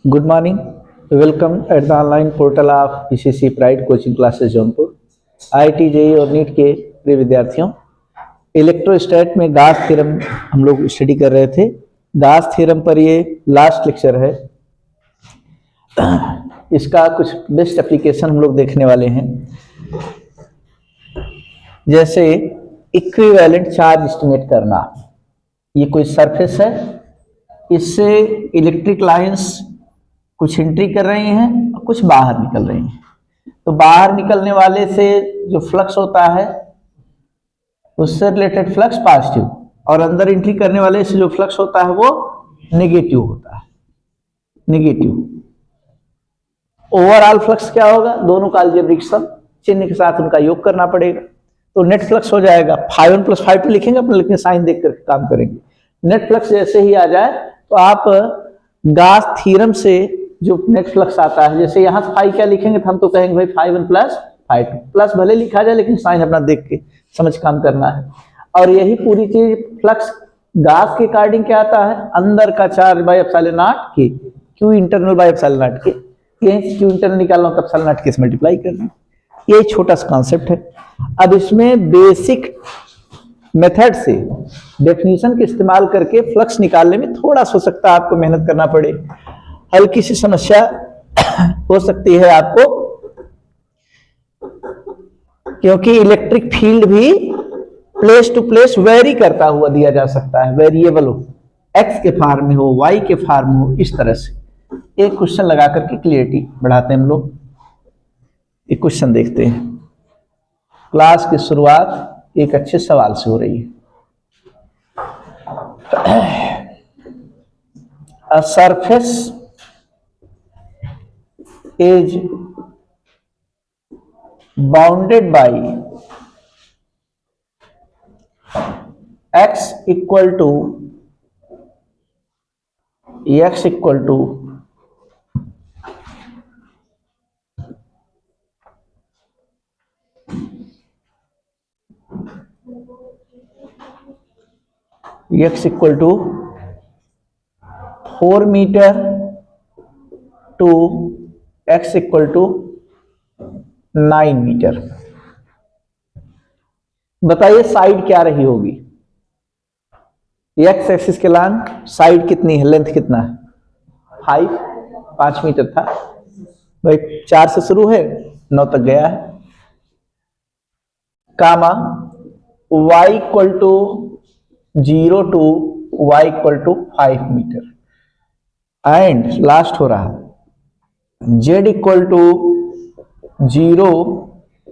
Good morning. Welcome at the online portal of PCC Pride coaching classes Jaunpur. IIT JEE और NEET के प्रिय विद्यार्थियों, इलेक्ट्रोस्टैट में गास थ्योरम हम लोग स्टडी कर रहे थे। गास थ्योरम पर ये लास्ट लेक्चर है। इसका कुछ बेस्ट एप्लीकेशन हम लोग देखने वाले हैं, जैसे इक्विवेलेंट चार्ज एस्टिमेट करना। ये कोई सरफेस है, इससे इलेक्ट्रिक लाइंस कुछ एंट्री कर रही हैं और कुछ बाहर निकल रही हैं। तो बाहर निकलने वाले से जो फ्लक्स होता है उससे रिलेटेड फ्लक्स पॉजिटिव, और अंदर एंट्री करने वाले से जो फ्लक्स होता है वो नेगेटिव होता है। नेगेटिव ओवरऑल फ्लक्स क्या होगा, दोनों का अलजेब्रिक सम चिन्ह के साथ उनका योग करना पड़ेगा, तो नेट फ्लक्स हो जाएगा। 5 + 5 लिखेंगे अपने, लेकिन साइन देख कर काम करेंगे। नेट फ्लक्स जैसे ही आ जाए तो आप गास थ्योरम से जो नेट फ्लक्स आता है, जैसे यहाँ फाई क्या लिखेंगे तो हम तो कहेंगे भाई 5 + 5 प्लस भले लिखा जाए लेकिन साइन अपना देख के समझ काम करना है। और यही पूरी चीज फ्लक्स गास के अकॉर्डिंग क्या आता है, अंदर का चार्ज बाय एप्सिलॉन नॉट के, Q internal by epsilon not के, ये क्यू इंटरनल निकालना हो तो एप्सिलॉन नॉट के से मल्टीप्लाई करना। ये छोटा सा कॉन्सेप्ट है। अब इसमें बेसिक मेथड से डेफिनेशन के इस्तेमाल करके फ्लक्स निकालने में थोड़ा सा हो सकता है आपको मेहनत करना पड़े, हल्की सी समस्या हो सकती है आपको, क्योंकि इलेक्ट्रिक फील्ड भी प्लेस टू प्लेस वेरी करता हुआ दिया जा सकता है। वेरिएबल हो, एक्स के फॉर्म में हो, वाई के फॉर्म में हो, इस तरह से एक क्वेश्चन लगा करके क्लियरिटी बढ़ाते हैं हम लोग। एक क्वेश्चन देखते हैं। क्लास की शुरुआत एक अच्छे सवाल से हो रही है। A surface is bounded by x equal to x equal to 4 metre to x equal to 9 metre. बताइए साइड क्या रही होगी। एक्स एक्सिस के लाइन साइड कितनी है, लेंथ कितना है, 5 मीटर था भाई, 4 से शुरू है 9 तक गया है। Comma y equal to 0 to y equal to 5 metre, and last हो रहा z equal to 0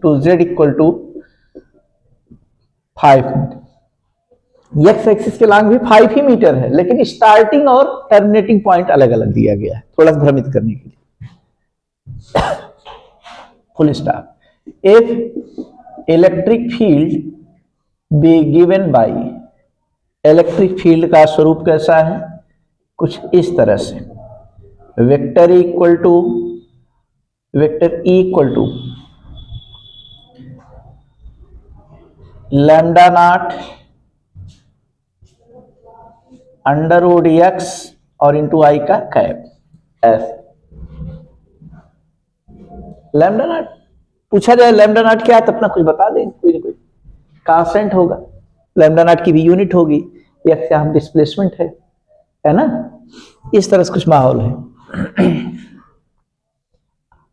to z equal to 5 metre. X axis के लॉन्ग भी 5 ही मीटर है, लेकिन स्टार्टिंग और टर्मिनेटिंग पॉइंट अलग अलग दिया गया है, थोड़ा भ्रमित करने के लिए। Full stop. If electric field be given by, electric field का स्वरूप कैसा है, कुछ इस तरह से, vector E equal to lambda naught under √ x और इंटू आई का कैप एफ। लैम्डा नॉट पूछा जाए, लैम्डा नॉट क्या है तो अपना कुछ बता दें, कोई ना कोई कांस्टेंट होगा, लैम्डा नॉट की भी यूनिट होगी, एक्स यहाँ डिस्प्लेसमेंट है ना, इस तरह से कुछ माहौल है।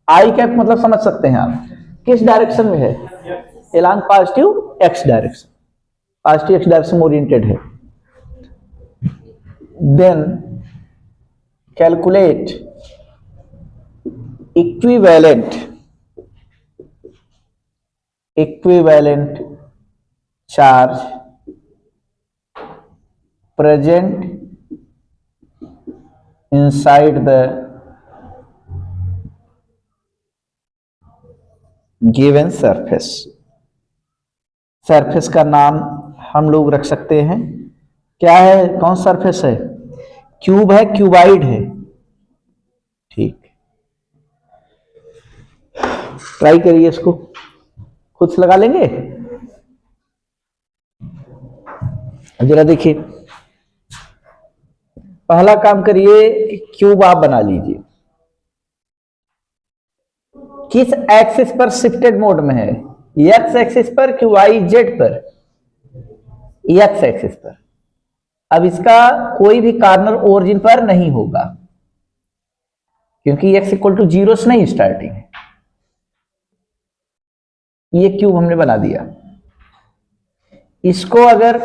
आई कैप मतलब समझ सकते हैं आप, किस डायरेक्शन में है, along positive x direction, positive x direction oriented है। Then calculate equivalent charge present inside the given surface। Surface का नाम हम लोग रख सकते हैं, क्या है, कौन सरफेस है, क्यूब है, क्यूबाइड है, ठीक। ट्राई करिए, इसको खुद से लगा लेंगे। जरा देखिए, पहला काम करिए, क्यूब आप बना लीजिए। किस एक्सिस पर शिफ्टेड मोड में है? एक्स एक्सिस पर कि वाई जेड पर? एक्स एक्सिस पर। अब इसका कोई भी कार्नर ओरिजिन पर नहीं होगा, क्योंकि x इक्वल टू जीरो से नहीं स्टार्टिंग है। ये क्यूब हमने बना दिया। इसको अगर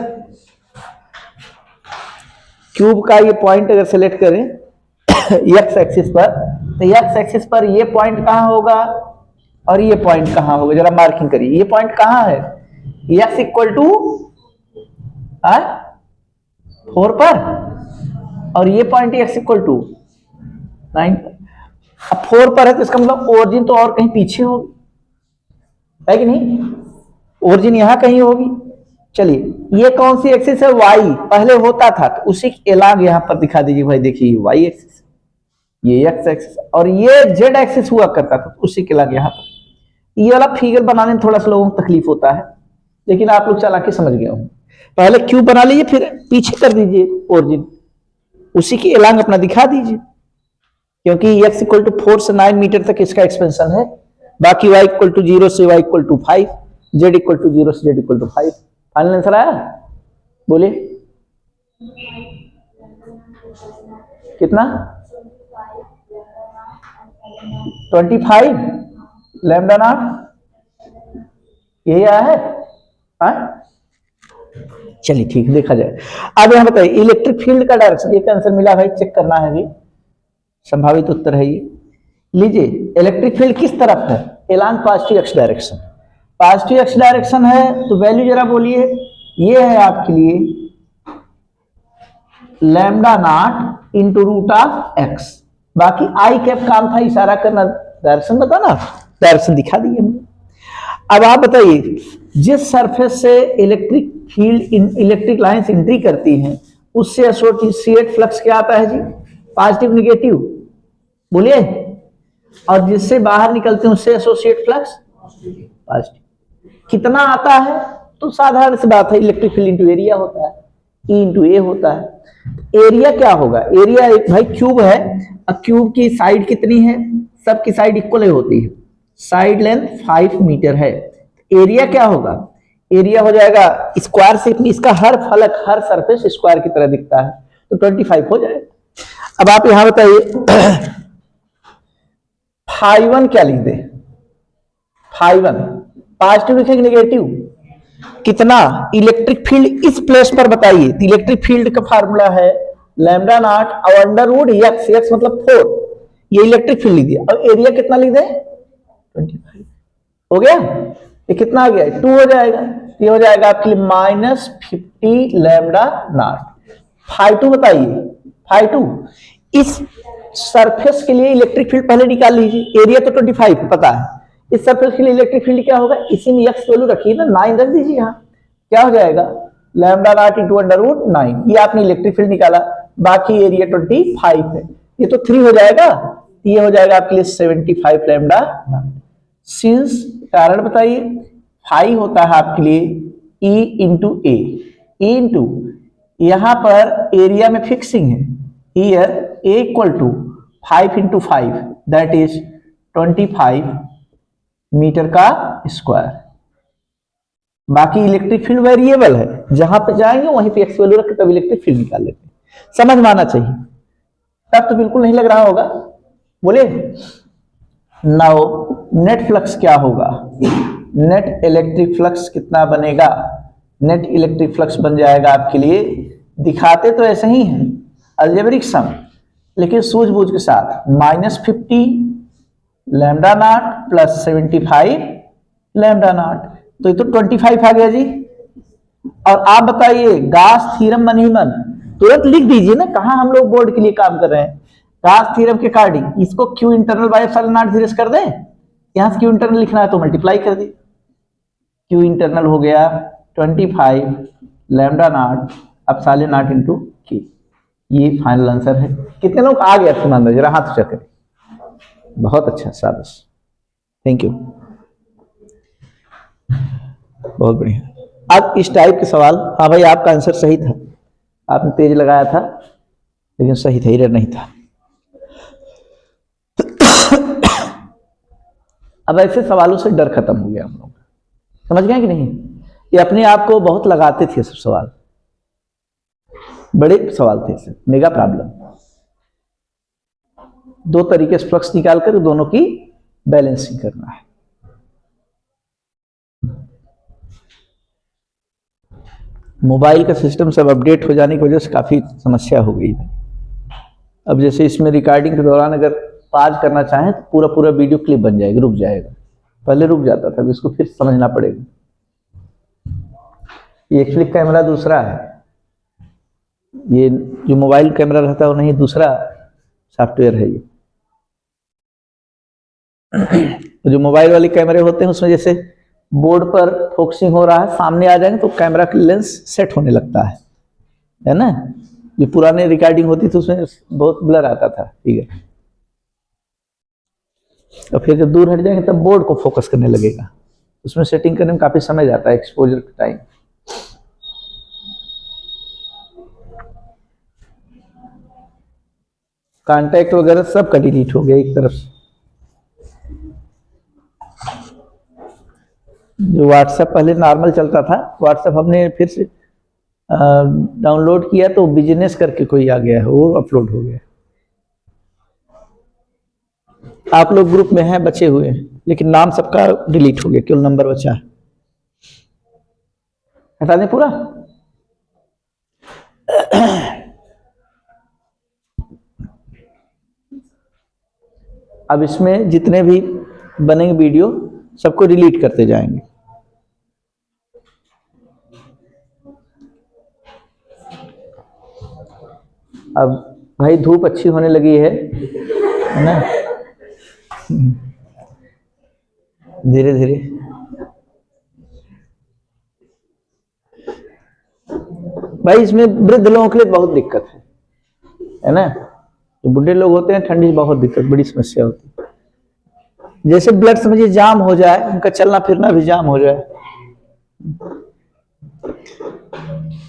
क्यूब का ये पॉइंट अगर सेलेक्ट करें x एक्सिस पर, तो x एक्सिस पर ये पॉइंट कहां होगा और ये पॉइंट कहां होगा? जरा मार्किंग करिए। ये पॉइंट कहां है? x इक्वल टू 4 पर, और ये पॉइंट x इक्वल टू 9 पर। अब 4 पर है तो इसका मतलब ओरिजिन तो और कहीं पीछे होगी, है कि नहीं? ओरिजिन यहां कहीं होगी। चलिए, ये कौन सी एक्सिस है? y। पहले होता था तो उसी एलाग यहां पर दिखा दीजिए भाई। देखिए y एक्सिस, ये x एक्सिस, और ये z एक्सिस हुआ करता था तो उसी के एलाग यहां पर। ये वाला फिगर बनाने में थोड़ा सा लोगों को तकलीफ होता है, लेकिन आप लोग चालाकी समझ गए होंगे। पहले क्यूब बना लीजिए, फिर पीछे कर दीजिए ओरिजिन, उसी की एलांग अपना दिखा दीजिए, क्योंकि x इक्वल टू 4 से 9 मीटर तक इसका एक्सपेंशन है। बाकी y इक्वल टू 0 से y equal to 5, z equal to 0 से z equal to 5। Final answer आया? बोलिए कितना? 25 लैम्डा नॉट, यही आया है? चलिए ठीक, देखा जाए। अब यहां बताइए, इलेक्ट्रिक फील्ड का डायरेक्शन, एक आंसर मिला भाई, चेक करना है भी, संभावित उत्तर है ये। लीजिए, इलेक्ट्रिक फील्ड किस तरफ है? Along positive x direction. Positive x direction है तो वैल्यू जरा बोलिए। ये है आपके लिए lambda naught into root of x. बाकी आई कैप काम था इशारा करना, डायरेक्शन बताना, डायरेक्शन दिखा दिए हमने। अब आप बताइए, जिस सरफेस से electric field electric lines entry करती हैं उससे एसोसिएट फ्लक्स क्या आता है जी? पॉजिटिव निगेटिव, बोलिए। और जिससे बाहर निकलते हैं उससे एसोसिएट फ्लक्स पॉजिटिव। कितना आता है? तो साधारण सी बात है, इलेक्ट्रिक फील्ड इंटू एरिया होता है, ई इंटू ए होता है। एरिया क्या होगा? एरिया एक भाई क्यूब है, अब क्यूब की साइड कितनी है? सबकी साइड इक्वल ही होती है, साइड लेंथ 5 मीटर है। एरिया क्या होगा? एरिया हो जाएगा स्क्वायर शेप में, इसका हर फलक हर सरफेस स्क्वायर की तरह दिखता है, तो 25 हो जाएगा। अब आप यहां बताइए φ1 क्या लिख दे? φ1 पॉजिटिव लिखेंगे निगेटिव? कितना? इलेक्ट्रिक फील्ड इस प्लेस पर बताइए। तो इलेक्ट्रिक फील्ड का फार्मूला है लैम्डा नॉट और अंडर रूट एक्स, एक्स मतलब 4, ये इलेक्ट्रिक फील्ड लिख दिया। अब एरिया कितना लिख दे? 25 हो गया। ये कितना आ गया? 2 हो जाएगा। ये हो जाएगा आपके लिए -50 लैम्डा नॉट। φ2 बताइए, φ2 इस सरफेस के लिए इलेक्ट्रिक फील्ड पहले निकाल लीजिए। एरिया तो 25 पता है, इस सरफेस के लिए इलेक्ट्रिक फील्ड क्या होगा? इसी में एक्स वैल्यू रखिए ना, 9 रख दीजिए यहाँ। क्या हो जाएगा? Lambda naught into under root 9। ये आपने इलेक्ट्रिक फील्ड निकाला, बाकी एरिया 25 है, ये तो 3 हो जाएगा। ये हो जाएगा आपके लिए 75 लैम्डा नॉट। सिंस कारण बताइए, फाई होता है आपके लिए ई इंटू ए, ई इंटू यहां पर एरिया में फिक्सिंग है, here A equal to 5 into 5 that is 25 metre का स्क्वायर। बाकी इलेक्ट्रिक फील्ड वेरिएबल है, जहां पे जाएंगे वहीं पे एक्स वैल्यू रख के तब इलेक्ट्रिक फील्ड निकाल लेते हैं। समझ में आना चाहिए, तब तो बिल्कुल नहीं लग रहा होगा। बोले नाउ नेट फ्लक्स क्या होगा? नेट इलेक्ट्रिक फ्लक्स कितना बनेगा? नेट इलेक्ट्रिक फ्लक्स बन जाएगा आपके लिए, दिखाते तो ऐसे ही है अलजेब्रिक सम, लेकिन सूझबूझ के साथ -50 lambda naught plus 75 lambda naught, तो ये तो 25 आ गया जी। और आप बताइए गास थ्योरम मन ही मन तुरंत लिख दीजिए ना, कहां हम लोग बोर्ड के लिए काम कर रहे हैं। गास थ्योरम के अकॉर्डिंग इसको Q internal by epsilon not zero कर दें, यहां से क्यू इंटरनल लिखना है तो मल्टीप्लाई कर दी, क्यू इंटरनल हो गया 25 lambda naught epsilon not into Q. ये फाइनल आंसर है। कितने लोग आ गया सुना जरा हाथ चेक करें। बहुत अच्छा, शाबाश, थैंक यू, बहुत बढ़िया। अब इस टाइप के सवाल, हाँ भाई आपका आंसर सही था, आपने तेज लगाया था, लेकिन सही था, एरर नहीं था। अब ऐसे सवालों से डर खत्म हो गया हम लोग, समझ गए कि नहीं? ये अपने आप को बहुत लगाते थे सब सवाल, बड़े सवाल थे इसे, मेगा प्रॉब्लम। दो तरीके से फ्लक्स निकालकर दोनों की बैलेंसिंग करना है। मोबाइल का सिस्टम सब अपडेट हो जाने की वजह से काफी समस्या हो गई है। अब जैसे इसमें रिकॉर्डिंग के दौरान अगर पाज करना चाहें तो पूरा पूरा वीडियो क्लिप बन जाएगा, रुक जाएगा। पहले रुक जाता था, इसको फिर समझना पड़ेगा। ये एक्चुअली कैमरा दूसरा है, ये जो मोबाइल कैमरा रहता है वो नहीं, दूसरा सॉफ्टवेयर है ये। जो मोबाइल वाले कैमरे होते हैं उसमें जैसे बोर्ड पर फोकसिंग हो रहा है, सामने आ जाएंगे तो कैमरा का लेंस सेट होने लगता है ना। ये पुराने रिकॉर्डिंग होती थी उसमें बहुत ब्लर आता था, ठीक है। और फिर जब दूर हट जाएंगे तब बोर्ड को फोकस करने लगेगा। उसमें सेटिंग करने में काफी समय जाता है, एक्सपोजर का टाइम। कांटेक्ट वगैरह सब का डिलीट हो गया एक तरफ से। जो व्हाट्सएप पहले नॉर्मल चलता था, व्हाट्सएप हमने फिर से डाउनलोड किया तो बिजनेस करके कोई आ गया है, वो अपलोड हो गया। आप लोग ग्रुप में हैं, बचे हुए हैं, लेकिन नाम सबका डिलीट हो गया, केवल नंबर बचा है। हटा दें पूरा। अब इसमें जितने भी बनेंगे वीडियो सबको डिलीट करते जाएंगे। अब भाई धूप अच्छी होने लगी है ना, धीरे धीरे। भाई इसमें वृद्ध लोगों के लिए बहुत दिक्कत है ना। जो बुढ़े लोग होते हैं ठंडी बहुत दिक्कत, बड़ी समस्या होती है। जैसे ब्लड समझिए जाम हो जाए, उनका चलना फिरना भी जाम हो जाए।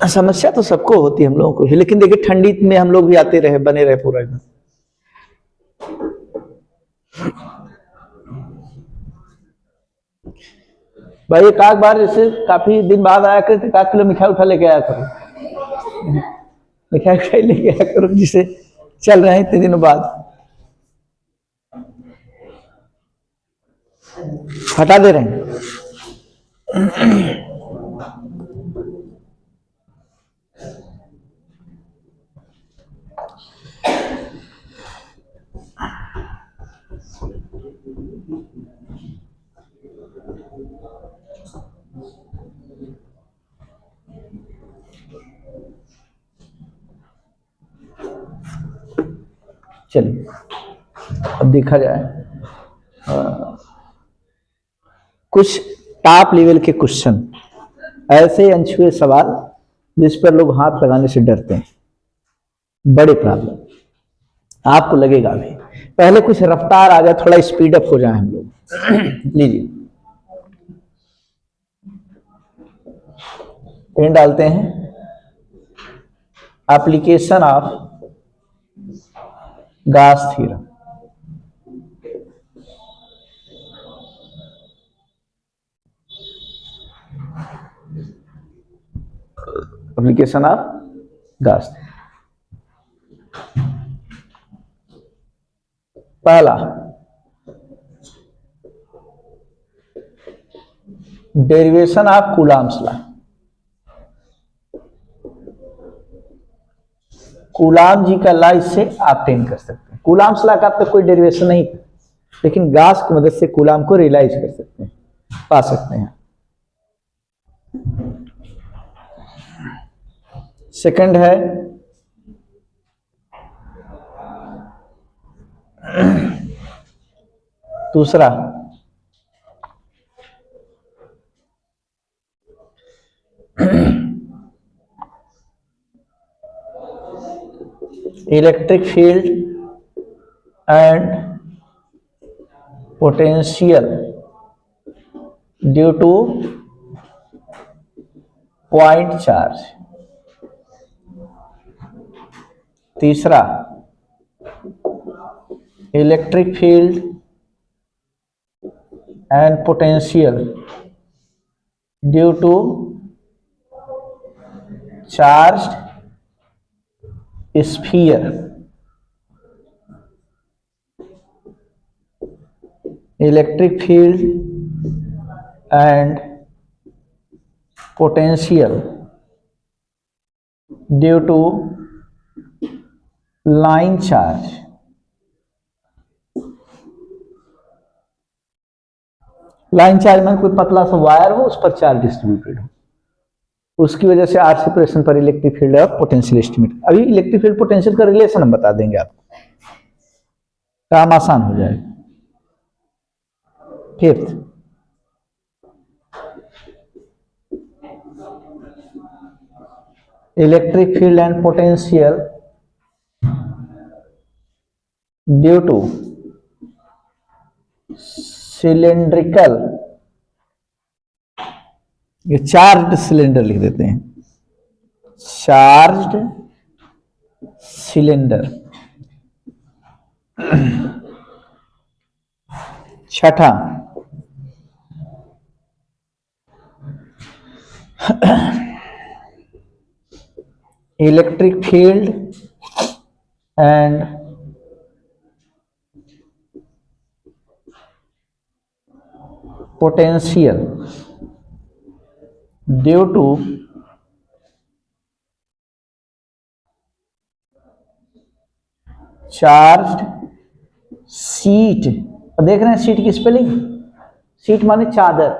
समस्या तो सबको होती है, हम लोगों को भी। लेकिन देखिए ठंडी में हम लोग भी आते रहे, बने रहे पूरा एकदम। भाई एक आध बार जैसे काफी दिन बाद आया करते, 1 किलो मिठाई उठा लेके आया करो, मिठाई उठाई लेके आया करो, जिसे चल रहे हैं इतने दिनों बाद। हटा दे रहे हैं। चलिए अब देखा जाए कुछ टॉप लेवल के क्वेश्चन, ऐसे अनछुए सवाल जिस पर लोग हाथ लगाने से डरते हैं, बड़े प्रॉब्लम आपको लगेगा भी। पहले कुछ रफ्तार आ जाए, थोड़ा स्पीड अप हो जाए हम लोग। लीजिए पेन डालते हैं। Application of Gauss theorem. Application of Gauss. पहला, derivation of Coulomb's law. Coulomb ji का लॉ इससे ऑब्टेन कर सकते हैं। कूलाम्स लॉ का अब तक कोई डेरिवेशन नहीं था, लेकिन गॉस की मदद से कूलाम को रियलाइज कर सकते हैं, पा सकते हैं। सेकंड है दूसरा, electric field and potential due to point charge. तीसरा electric field and potential due to charged sphere. Electric field and potential due to line charge. Line charge में कोई पतला सा वायर हो, उस पर चार्ज डिस्ट्रीब्यूटेड हो, उसकी वजह से आर सेपरेशन पर इलेक्ट्रिक फील्ड और पोटेंशियल एस्टिमेट। अभी इलेक्ट्रिक फील्ड पोटेंशियल का रिलेशन हम बता देंगे आपको, काम आसान हो जाएगा। Fifth, electric field and potential due to cylindrical, ये चार्ज्ड सिलेंडर लिख देते हैं, चार्ज्ड सिलेंडर। छठा, electric field and potential due to charged sheet. देख रहे हैं सीट की स्पेलिंग, सीट माने चादर,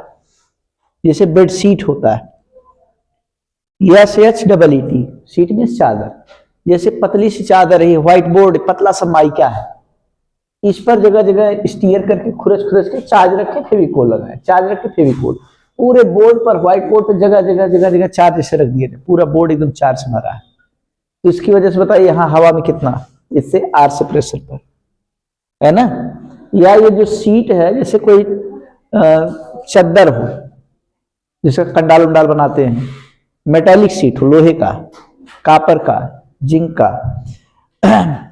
जैसे बेड सीट होता है, SHEET, सीट मीन्स चादर। जैसे पतली सी चादर है, व्हाइट बोर्ड, पतला सा माइका है, इस पर जगह जगह स्टीयर करके खुरच खुरच के चार्ज रखे, फेविकोल लगाए, चार्ज रखे फेविकोल, पूरे बोर्ड पर, व्हाइट बोर्ड पर जगह जगह जगह जगह चार्ज ऐसे रख दिए थे, पूरा बोर्ड एकदम चार्ज से भरा है। तो इसकी वजह से बताइए यहाँ हवा में कितना, इससे आर से प्रेशर पर, है ना। या ये जो सीट है, जैसे कोई चद्दर हो, जिसका कंडाल उंडाल बनाते हैं, मेटालिक सीट हो, लोहे का, कापर का, जिंक का,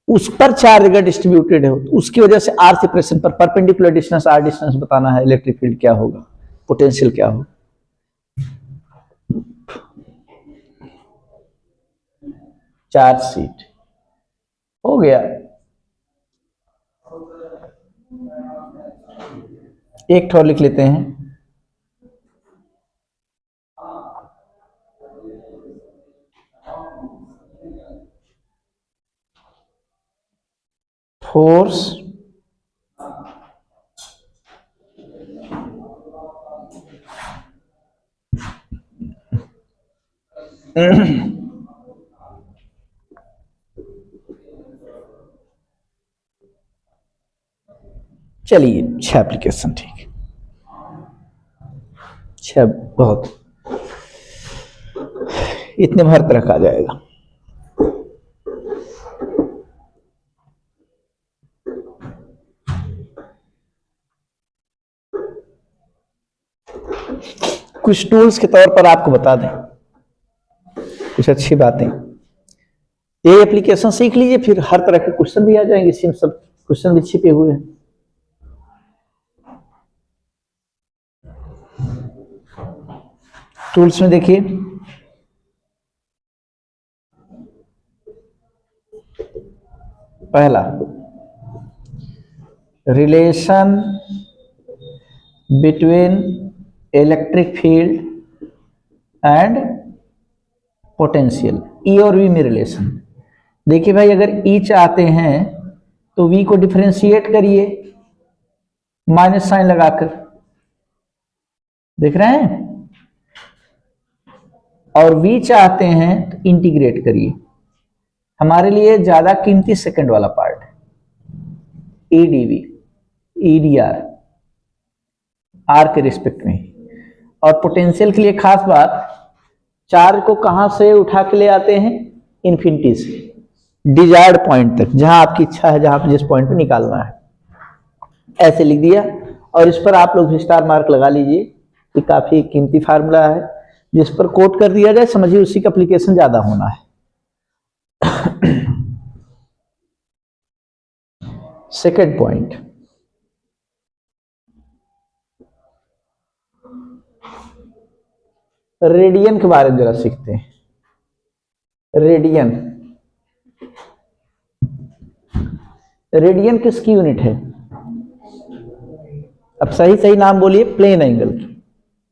उस पर चार्ज अगर डिस्ट्रीब्यूटेड हो, तो उसकी वजह से आर सेपरेशन पर परपेंडिकुलर डिस्टेंस, आर डिस्टेंस बताना है, इलेक्ट्रिक फील्ड क्या होगा, पोटेंशियल क्या होगा। चार्ज सीट हो गया। एक ठोर लिख लेते हैं, फोर्स चलिए 6 एप्लीकेशन, ठीक, 6 बहुत, इतने में हर तरह का आ जाएगा। कुछ टूल्स के तौर पर आपको बता दें, कुछ अच्छी बातें, ये एप्लीकेशन सीख लीजिए, फिर हर तरह के क्वेश्चन भी आ जाएंगे, इसमें सब क्वेश्चन भी छिपे हुए हैं। टूल्स में देखिए, पहला relation between electric field and potential, E और वी में रिलेशन। देखिए भाई, अगर ई चाहते हैं तो वी को डिफरेंशिएट करिए माइनस साइन लगाकर, देख रहे हैं, और वी चाहते हैं तो इंटीग्रेट करिए। हमारे लिए ज्यादा कीमती सेकंड वाला पार्ट है, ईडीवी, ईडीआर, आर के रिस्पेक्ट में। और पोटेंशियल के लिए खास बात, चार्ज को कहां से उठा के ले आते हैं, इन्फिनिटी से डिजायर्ड पॉइंट तक, जहां आपकी इच्छा है, जहां पर जिस पॉइंट पे निकालना है, ऐसे लिख दिया। और इस पर आप लोग भी स्टार मार्क लगा लीजिए, कि काफी कीमती फार्मूला है, जिस पर कोट कर दिया जाए, समझिए उसी का एप्लीकेशन ज्यादा होना है। सेकेंड पॉइंट, रेडियन के बारे में जरा सीखते हैं। रेडियन, रेडियन किसकी यूनिट है? अब सही सही नाम बोलिए, प्लेन एंगल की।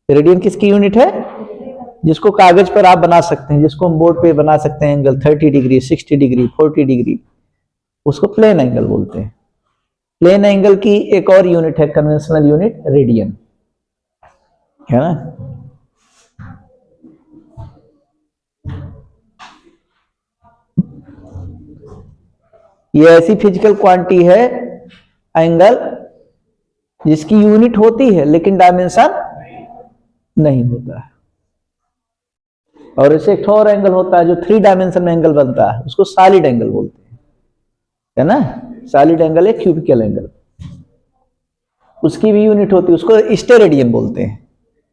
रेडियन किसकी यूनिट है? जिसको कागज पर आप बना सकते हैं, जिसको हम बोर्ड पे बना सकते हैं, एंगल 30 डिग्री, 60 डिग्री, 40 डिग्री, उसको प्लेन एंगल बोलते हैं। प्लेन एंगल की एक और यूनिट है, कन्वेंशनल यूनिट, रेडियन, है ना। ये ऐसी फिजिकल क्वांटिटी है, एंगल, जिसकी यूनिट होती है लेकिन डायमेंशन नहीं होता है। और ऐसे एक और एंगल होता है जो 3 डायमेंशन में एंगल बनता है, उसको सॉलिड एंगल बोलते हैं, है ना। सॉलिड एंगल है क्यूबिकल एंगल, उसकी भी यूनिट होती है, उसको स्टेरेडियन बोलते हैं,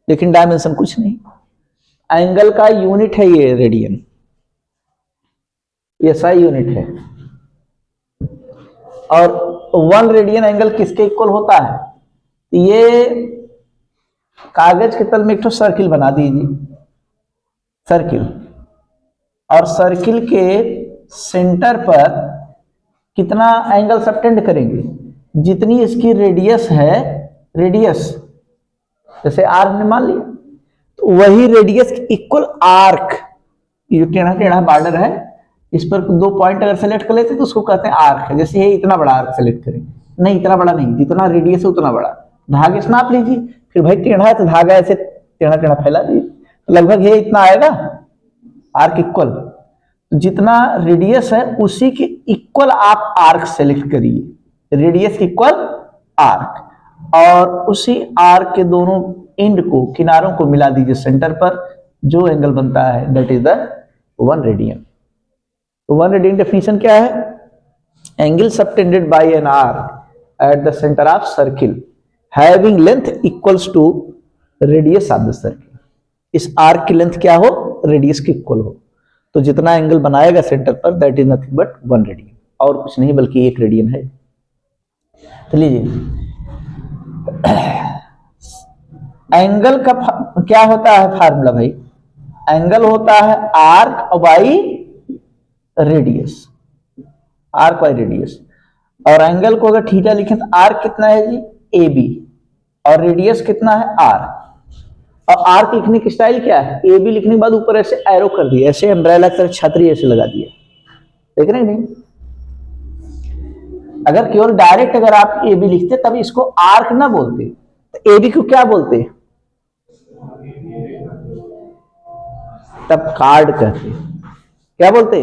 लेकिन डायमेंशन कुछ नहीं। एंगल का यूनिट है ये रेडियन, ये सही यूनिट है। और 1 रेडियन एंगल किसके इक्वल होता है? ये कागज के तल में एक तो सर्किल बना दीजिए, सर्किल, और सर्किल के सेंटर पर कितना एंगल सबटेंड करेंगे? जितनी इसकी रेडियस है, रेडियस जैसे आर्क ने मान लिया, तो वही रेडियस इक्वल आर्क, ये टेढ़ा टेढ़ा बॉर्डर है, इस पर 2 पॉइंट अगर सेलेक्ट कर लेते तो उसको कहते हैं आर्क। जैसे ये इतना बड़ा आर्क सेलेक्ट करें, नहीं इतना बड़ा नहीं, जितना रेडियस है उतना बड़ा, धागे से नाप लीजिए, फिर भाई टेढ़ा है तो धागा ऐसे टेढ़ा टेढ़ा फैला दीजिए, तो लगभग ये इतना आएगा आर्क इक्वल। जितना रेडियस है उसी के इक्वल आप आर्क सेलेक्ट करिए, रेडियस इक्वल आर्क, और उसी आर्क के दोनों एंड को, किनारों को मिला दीजिए सेंटर पर, जो एंगल बनता है दैट इज द 1 रेडियन। तो 1 रेडियन डेफिनेशन क्या है? Angle subtended by an arc at the centre of circle having length equals to radius of the circle. इस आर्क की लेंथ क्या हो? रेडियस के इक्वल हो। तो जितना एंगल बनाएगा सेंटर पर that is nothing but 1 radian, और कुछ नहीं बल्कि 1 रेडियन है। तो लीजिए, एंगल का क्या होता है फार्मूला भाई? एंगल होता है arc by radius, arc by radius. और एंगल को अगर थीटा लिखें तो आर्क कितना है जी? ए बी, और रेडियस कितना है? आर। और आर्क लिखने की स्टाइल क्या है? ए बी लिखने के बाद ऊपर ऐसे एरो कर दिया, ऐसे अम्ब्रेला की तरह छतरी ऐसे लगा दिया, देख रहे हैं नहीं? अगर केवल डायरेक्ट अगर आप ए बी लिखते तब इसको आर्क ना बोलते, तो ए बी को क्या बोलते? तब कार्ड कहते। क्या बोलते?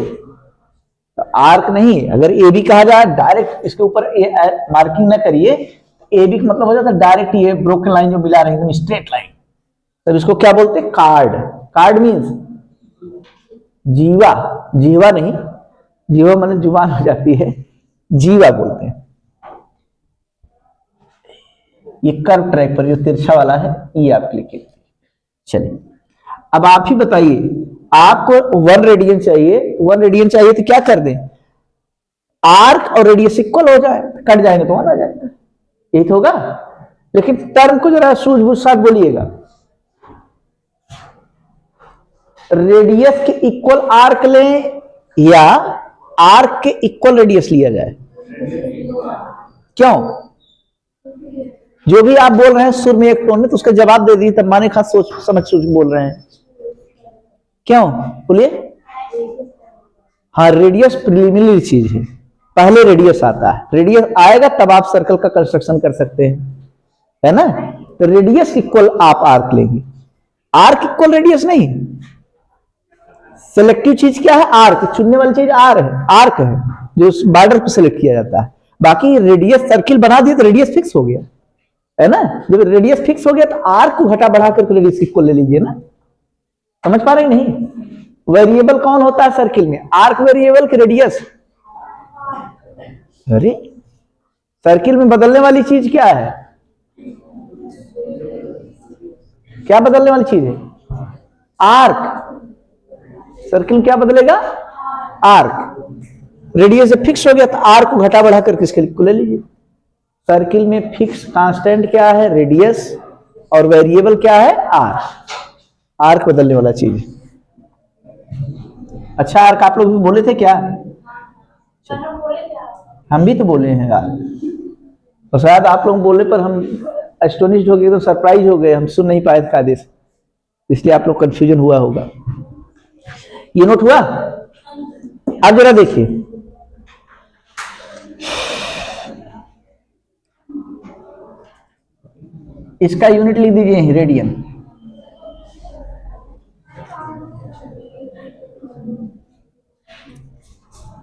तो आर्क नहीं, अगर ए बी कहा जाए डायरेक्ट, इसके ऊपर मार्किंग ना करिए, ए बी का मतलब हो जाता है डायरेक्ट ये ब्रोकन लाइन जो मिला रही है, स्ट्रेट लाइन, तब इसको क्या बोलते? कार्ड। कार्ड मीन्स जीवा, जीवा नहीं, जीवा माने जुबान हो जाती है, जीवा बोलते हैं। ये कर्व ट्रैक पर जो तिरछा वाला है ये आप क्लिक कीजिए। चलिए अब आप ही बताइए, आपको 1 रेडियन चाहिए, 1 रेडियन चाहिए तो क्या कर दें? आर्क और रेडियस इक्वल हो जाए, कट जाएंगे तो 1 आ जाएगा, यही तो होगा। लेकिन टर्म को जरा सूझबूझ साथ बोलिएगा, रेडियस के इक्वल आर्क लें या आर्क के इक्वल रेडियस लिया जाए? क्यों? जो भी आप बोल रहे हैं सुर में एक टोन में, तो उसका जवाब दे दीजिए, तब माने खास सोच समझ सोच बोल रहे हैं। क्यों बोलिए? हाँ, रेडियस प्रीलिमिनरी चीज है, पहले रेडियस आता है, रेडियस आएगा तब आप सर्कल का कंस्ट्रक्शन कर सकते हैं, है ना। तो रेडियस इक्वल आप आर्क लेंगे, आर्क इक्वल रेडियस नहीं। सिलेक्टिव चीज क्या है? आर्क। चुनने वाली चीज आर है, आर्क है, जो उस बॉर्डर को सिलेक्ट किया जाता है। बाकी रेडियस सर्किल बना दिया तो रेडियस फिक्स हो गया, है ना। जब रेडियस फिक्स हो गया तो आर्क को घटा बढ़ा करके रेडियस इक्वल ले लीजिए ना। समझ पा रहे नहीं? वेरिएबल कौन होता है सर्किल में? आर्क वेरिएबल की रेडियस? अरे सर्किल में बदलने वाली चीज क्या है? क्या बदलने वाली चीज है? आर्क। सर्किल क्या बदलेगा? आर्क। रेडियस जब फिक्स हो गया तो आर को घटा बढ़ा कर किसके को ले लीजिए। सर्किल में फिक्स कांस्टेंट क्या है? रेडियस, और वेरिएबल क्या है? आर। आर्क बदलने वाला चीज। अच्छा, आर्क आप लोग भी बोले थे क्या? हम भी तो बोले हैं यार, और शायद आप लोग बोले पर हम एस्टोनिश्ड हो गए, तो सरप्राइज हो गए, हम सुन नहीं पाए थे कायदे से, इसलिए आप लोग कंफ्यूजन हुआ होगा। ये नोट हुआ? अब जरा देखिए, इसका यूनिट लिख दीजिए रेडियन।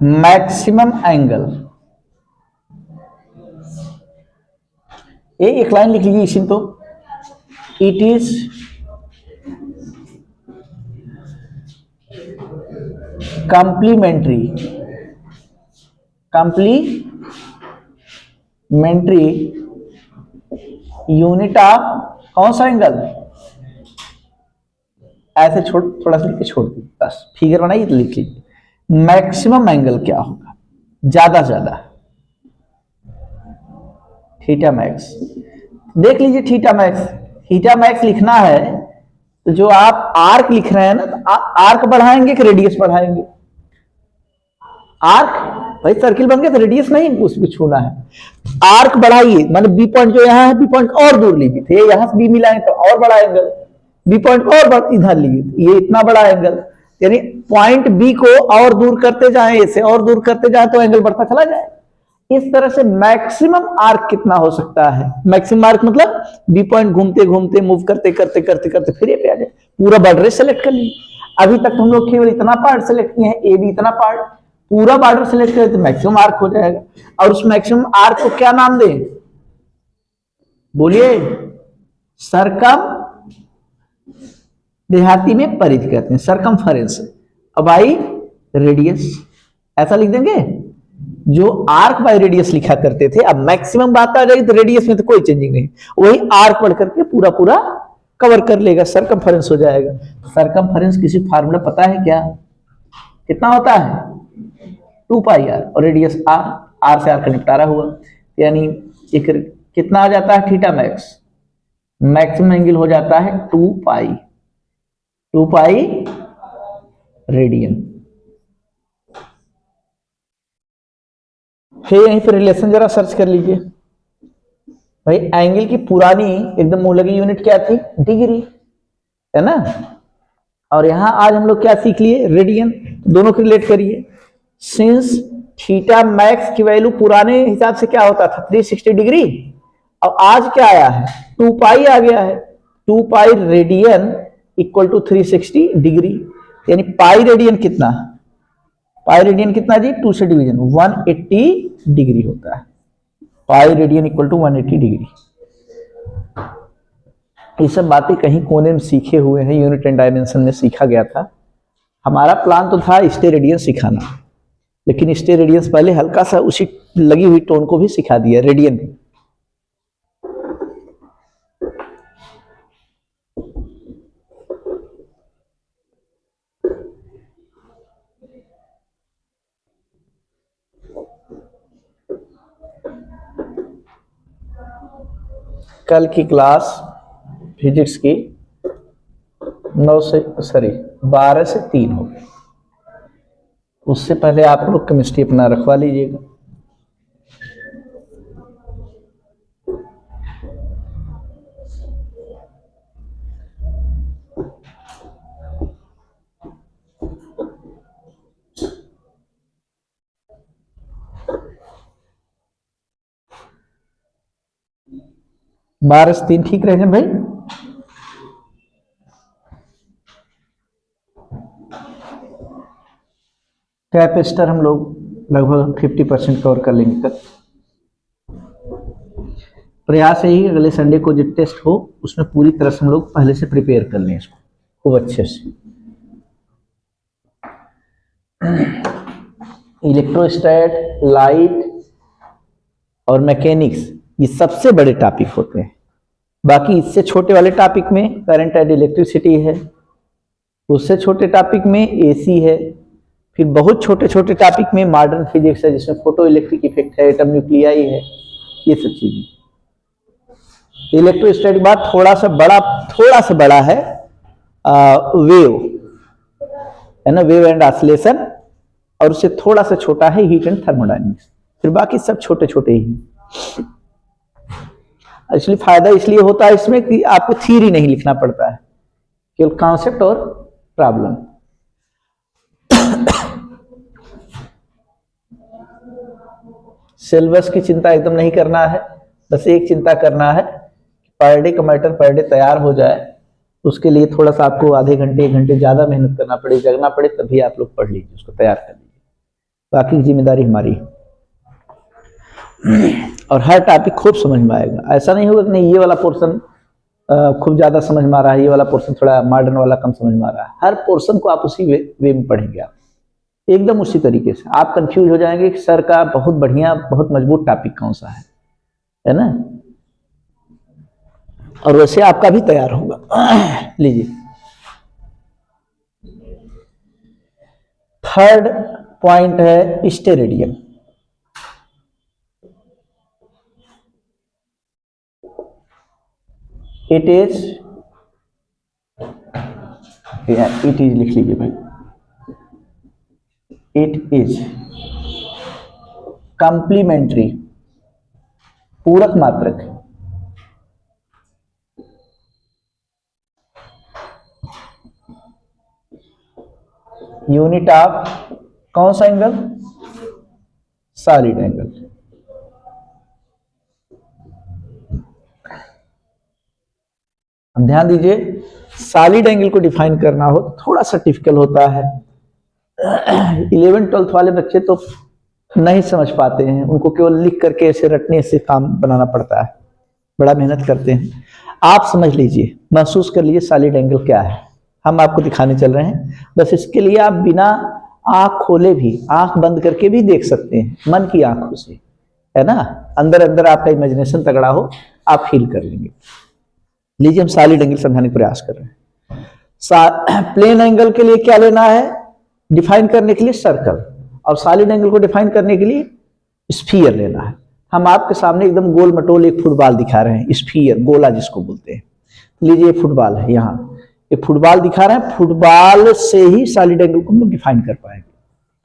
मैक्सिमम एंगल, एक लाइन लिख लीजिए इसी तो, it is complementary unit of कौन सा एंगल? ऐसे छोड़, थोड़ा सा लिख के छोड़ दी, बस फिगर बनाइए तो लिख लीजिए। मैक्सिमम एंगल क्या होगा? ज्यादा ज्यादा थीटा मैक्स। देख लीजिए थीटा मैक्स, थीटा मैक्स लिखना है तो जो आप आर्क लिख रहे हैं ना, तो आर्क बढ़ाएंगे कि रेडियस बढ़ाएंगे? आर्क, भाई सर्किल बन गया तो रेडियस नहीं उसको छूना है। आर्क बढ़ाइए, मतलब बी पॉइंट जो यहाँ है, बी पॉइंट और दूर लीजिए, तो यहाँ से बी मिलाएं तो और बड़ा एंगल, बी पॉइंट और इधर लीजिए, ये इतना बड़ा एंगल, यानी पॉइंट बी को और दूर करते जाएं, इसे और दूर करते जाएं तो एंगल बढ़ता चला जाए। इस तरह से मैक्सिमम आर्क कितना हो सकता है? मैक्सिमम आर्क मतलब बी पॉइंट घूमते घूमते मूव करते करते करते करते फिर ये पे आ जाए। पूरा बॉर्डर सेलेक्ट कर लीजिए। अभी तक हम लोग केवल इतना पार्ट सेलेक्ट किए हैं, ए बी इतना पार्ट, पूरा बॉर्डर सेलेक्ट करें तो मैक्सिमम आर्क हो जाएगा। और उस मैक्सिमम आर्क को क्या नाम दें? बोलिए। सरकम, देहाती में परिधि कहते हैं, सरकमफेरेंस। अब आई रेडियस, ऐसा लिख देंगे। जो आर्क बाय रेडियस लिखा करते थे, अब मैक्सिमम बात आ जाएगी तो रेडियस में तो कोई चेंजिंग नहीं, वही आर्क बढ़ करके पूरा पूरा कवर कर लेगा, सरकमफेरेंस हो जाएगा। सरकमफेरेंस किसी फार्मूला पता है क्या? कितना होता है? 2 पाई आर, और रेडियस आर, आर से आर का निपटारा हुआ, यानी एक कितना आ जाता है? थीटा मैक्स, मैक्सिमम एंगल हो जाता है 2 पाई रेडियन। फिर यहीं पर रिलेशन जरा सर्च कर लीजिए भाई। एंगल की पुरानी एकदम मूल लगी यूनिट क्या थी? डिग्री, है ना। और यहां आज हम लोग क्या सीख लिए? रेडियन। दोनों को रिलेट करिए। सिंस थीटा मैक्स की वैल्यू पुराने हिसाब से क्या होता था? 360 डिग्री, और आज क्या आया है? 2 पाई आ गया है। 2 pi radian equal to 360 degree, यानी पाई रेडियन कितना? पाई रेडियन कितना जी? 2 से डिवीजन 180 डिग्री होता है। Pi radian equal to 180 degree. ये सब बातें कहीं कोने में सीखे हुए हैं, यूनिट एंड डायमेंशन में सीखा गया था। हमारा प्लान तो था स्टेरेडियन सिखाना, लेकिन स्टेरेडियंस पहले हल्का सा उसी लगी हुई टोन को भी सिखा दिया, रेडियन भी। कल की क्लास फिजिक्स की 12 से 3 हो गई। उससे पहले आप लोग केमिस्ट्री अपना रखवा लीजिएगा। बारह से 3 ठीक रहेगा भाई। कैपेसिटर हम लोग लगभग 50% कवर कर लेंगे कल। प्रयास यही अगले संडे को जो टेस्ट हो उसमें पूरी तरह से हम लोग पहले से प्रिपेयर कर लें इसको खूब अच्छे से। इलेक्ट्रोस्टैट, लाइट और मैकेनिक्स ये सबसे बड़े टॉपिक होते हैं। बाकी इससे छोटे वाले टॉपिक में करंट एंड इलेक्ट्रिसिटी है, उससे छोटे टॉपिक में एसी है, फिर बहुत छोटे छोटे टॉपिक में मॉडर्न फिजिक्स है, जिसमें फोटो इलेक्ट्रिक इफेक्ट है, एटम न्यूक्लियाई है, ये सब चीजें। इलेक्ट्रोस्टैटिक बाद थोड़ा सा बड़ा है वेव, है ना, वेव एंड ऑसिलेशन, और उससे थोड़ा सा छोटा है हीट एंड थर्मोडायनेमिक्स। फिर बाकी सब छोटे छोटे ही। इसलिए फायदा इसलिए होता है इसमें कि आपको थ्योरी नहीं लिखना पड़ता है, केवल कॉन्सेप्ट और प्रॉब्लम। सिलेबस की चिंता एकदम नहीं करना है, बस एक चिंता करना है पर डे का मैटर पर डे तैयार हो जाए। उसके लिए थोड़ा सा आपको आधे घंटे 1 घंटे ज्यादा मेहनत करना पड़े, जगना पड़े, तभी आप लोग पढ़ लीजिए, उसको तैयार कर लीजिए। बाकी जिम्मेदारी हमारी। और हर टॉपिक खूब समझ में आएगा। ऐसा नहीं होगा कि नहीं ये वाला पोर्शन खूब ज्यादा समझ में आ रहा है, ये वाला पोर्शन थोड़ा मॉडर्न वाला कम समझ में आ रहा है। हर पोर्शन को आप उसी वे में पढ़ेंगे, आप एकदम उसी तरीके से। आप कंफ्यूज हो जाएंगे कि सर का बहुत बढ़िया बहुत मजबूत टॉपिक कौन सा है ना। और वैसे आपका भी तैयार होगा। लीजिए, थर्ड पॉइंट है स्टेरेडियम। इट इज लिख लीजिए भाई, इट इज कंप्लीमेंट्री, पूरक मात्रक, यूनिट ऑफ कौन सा एंगल, सॉलिड एंगल। अब ध्यान दीजिए, सॉलिड एंगल को डिफाइन करना हो तो थोड़ा सा डिफिकल्ट होता है। 11th-12th वाले बच्चे तो नहीं समझ पाते हैं, उनको केवल लिख करके ऐसे रटने से काम बनाना पड़ता है, बड़ा मेहनत करते हैं। आप समझ लीजिए, महसूस कर लीजिए सॉलिड एंगल क्या है। हम आपको दिखाने चल रहे हैं, बस इसके लिए आप बिना आंख खोले भी, आंख बंद करके भी देख सकते हैं, मन की आंखों से, है ना। अंदर अंदर आपका इमेजिनेशन तगड़ा हो, आप फील कर लेंगे। लीजिए, हम सॉलिड एंगल समझाने का प्रयास कर रहे हैं। प्लेन एंगल के लिए क्या लेना है डिफाइन करने के लिए, सर्कल, और सॉलिड एंगल को डिफाइन करने के लिए स्फीयर लेना है। हम आपके सामने एकदम गोल मटोल एक फुटबॉल दिखा रहे हैं, स्फीयर, गोला जिसको बोलते हैं। लीजिए, ये फुटबॉल है, यहाँ ये फुटबॉल दिखा रहे हैं। फुटबॉल से ही सॉलिड एंगल को हम लोग डिफाइन कर पाएंगे।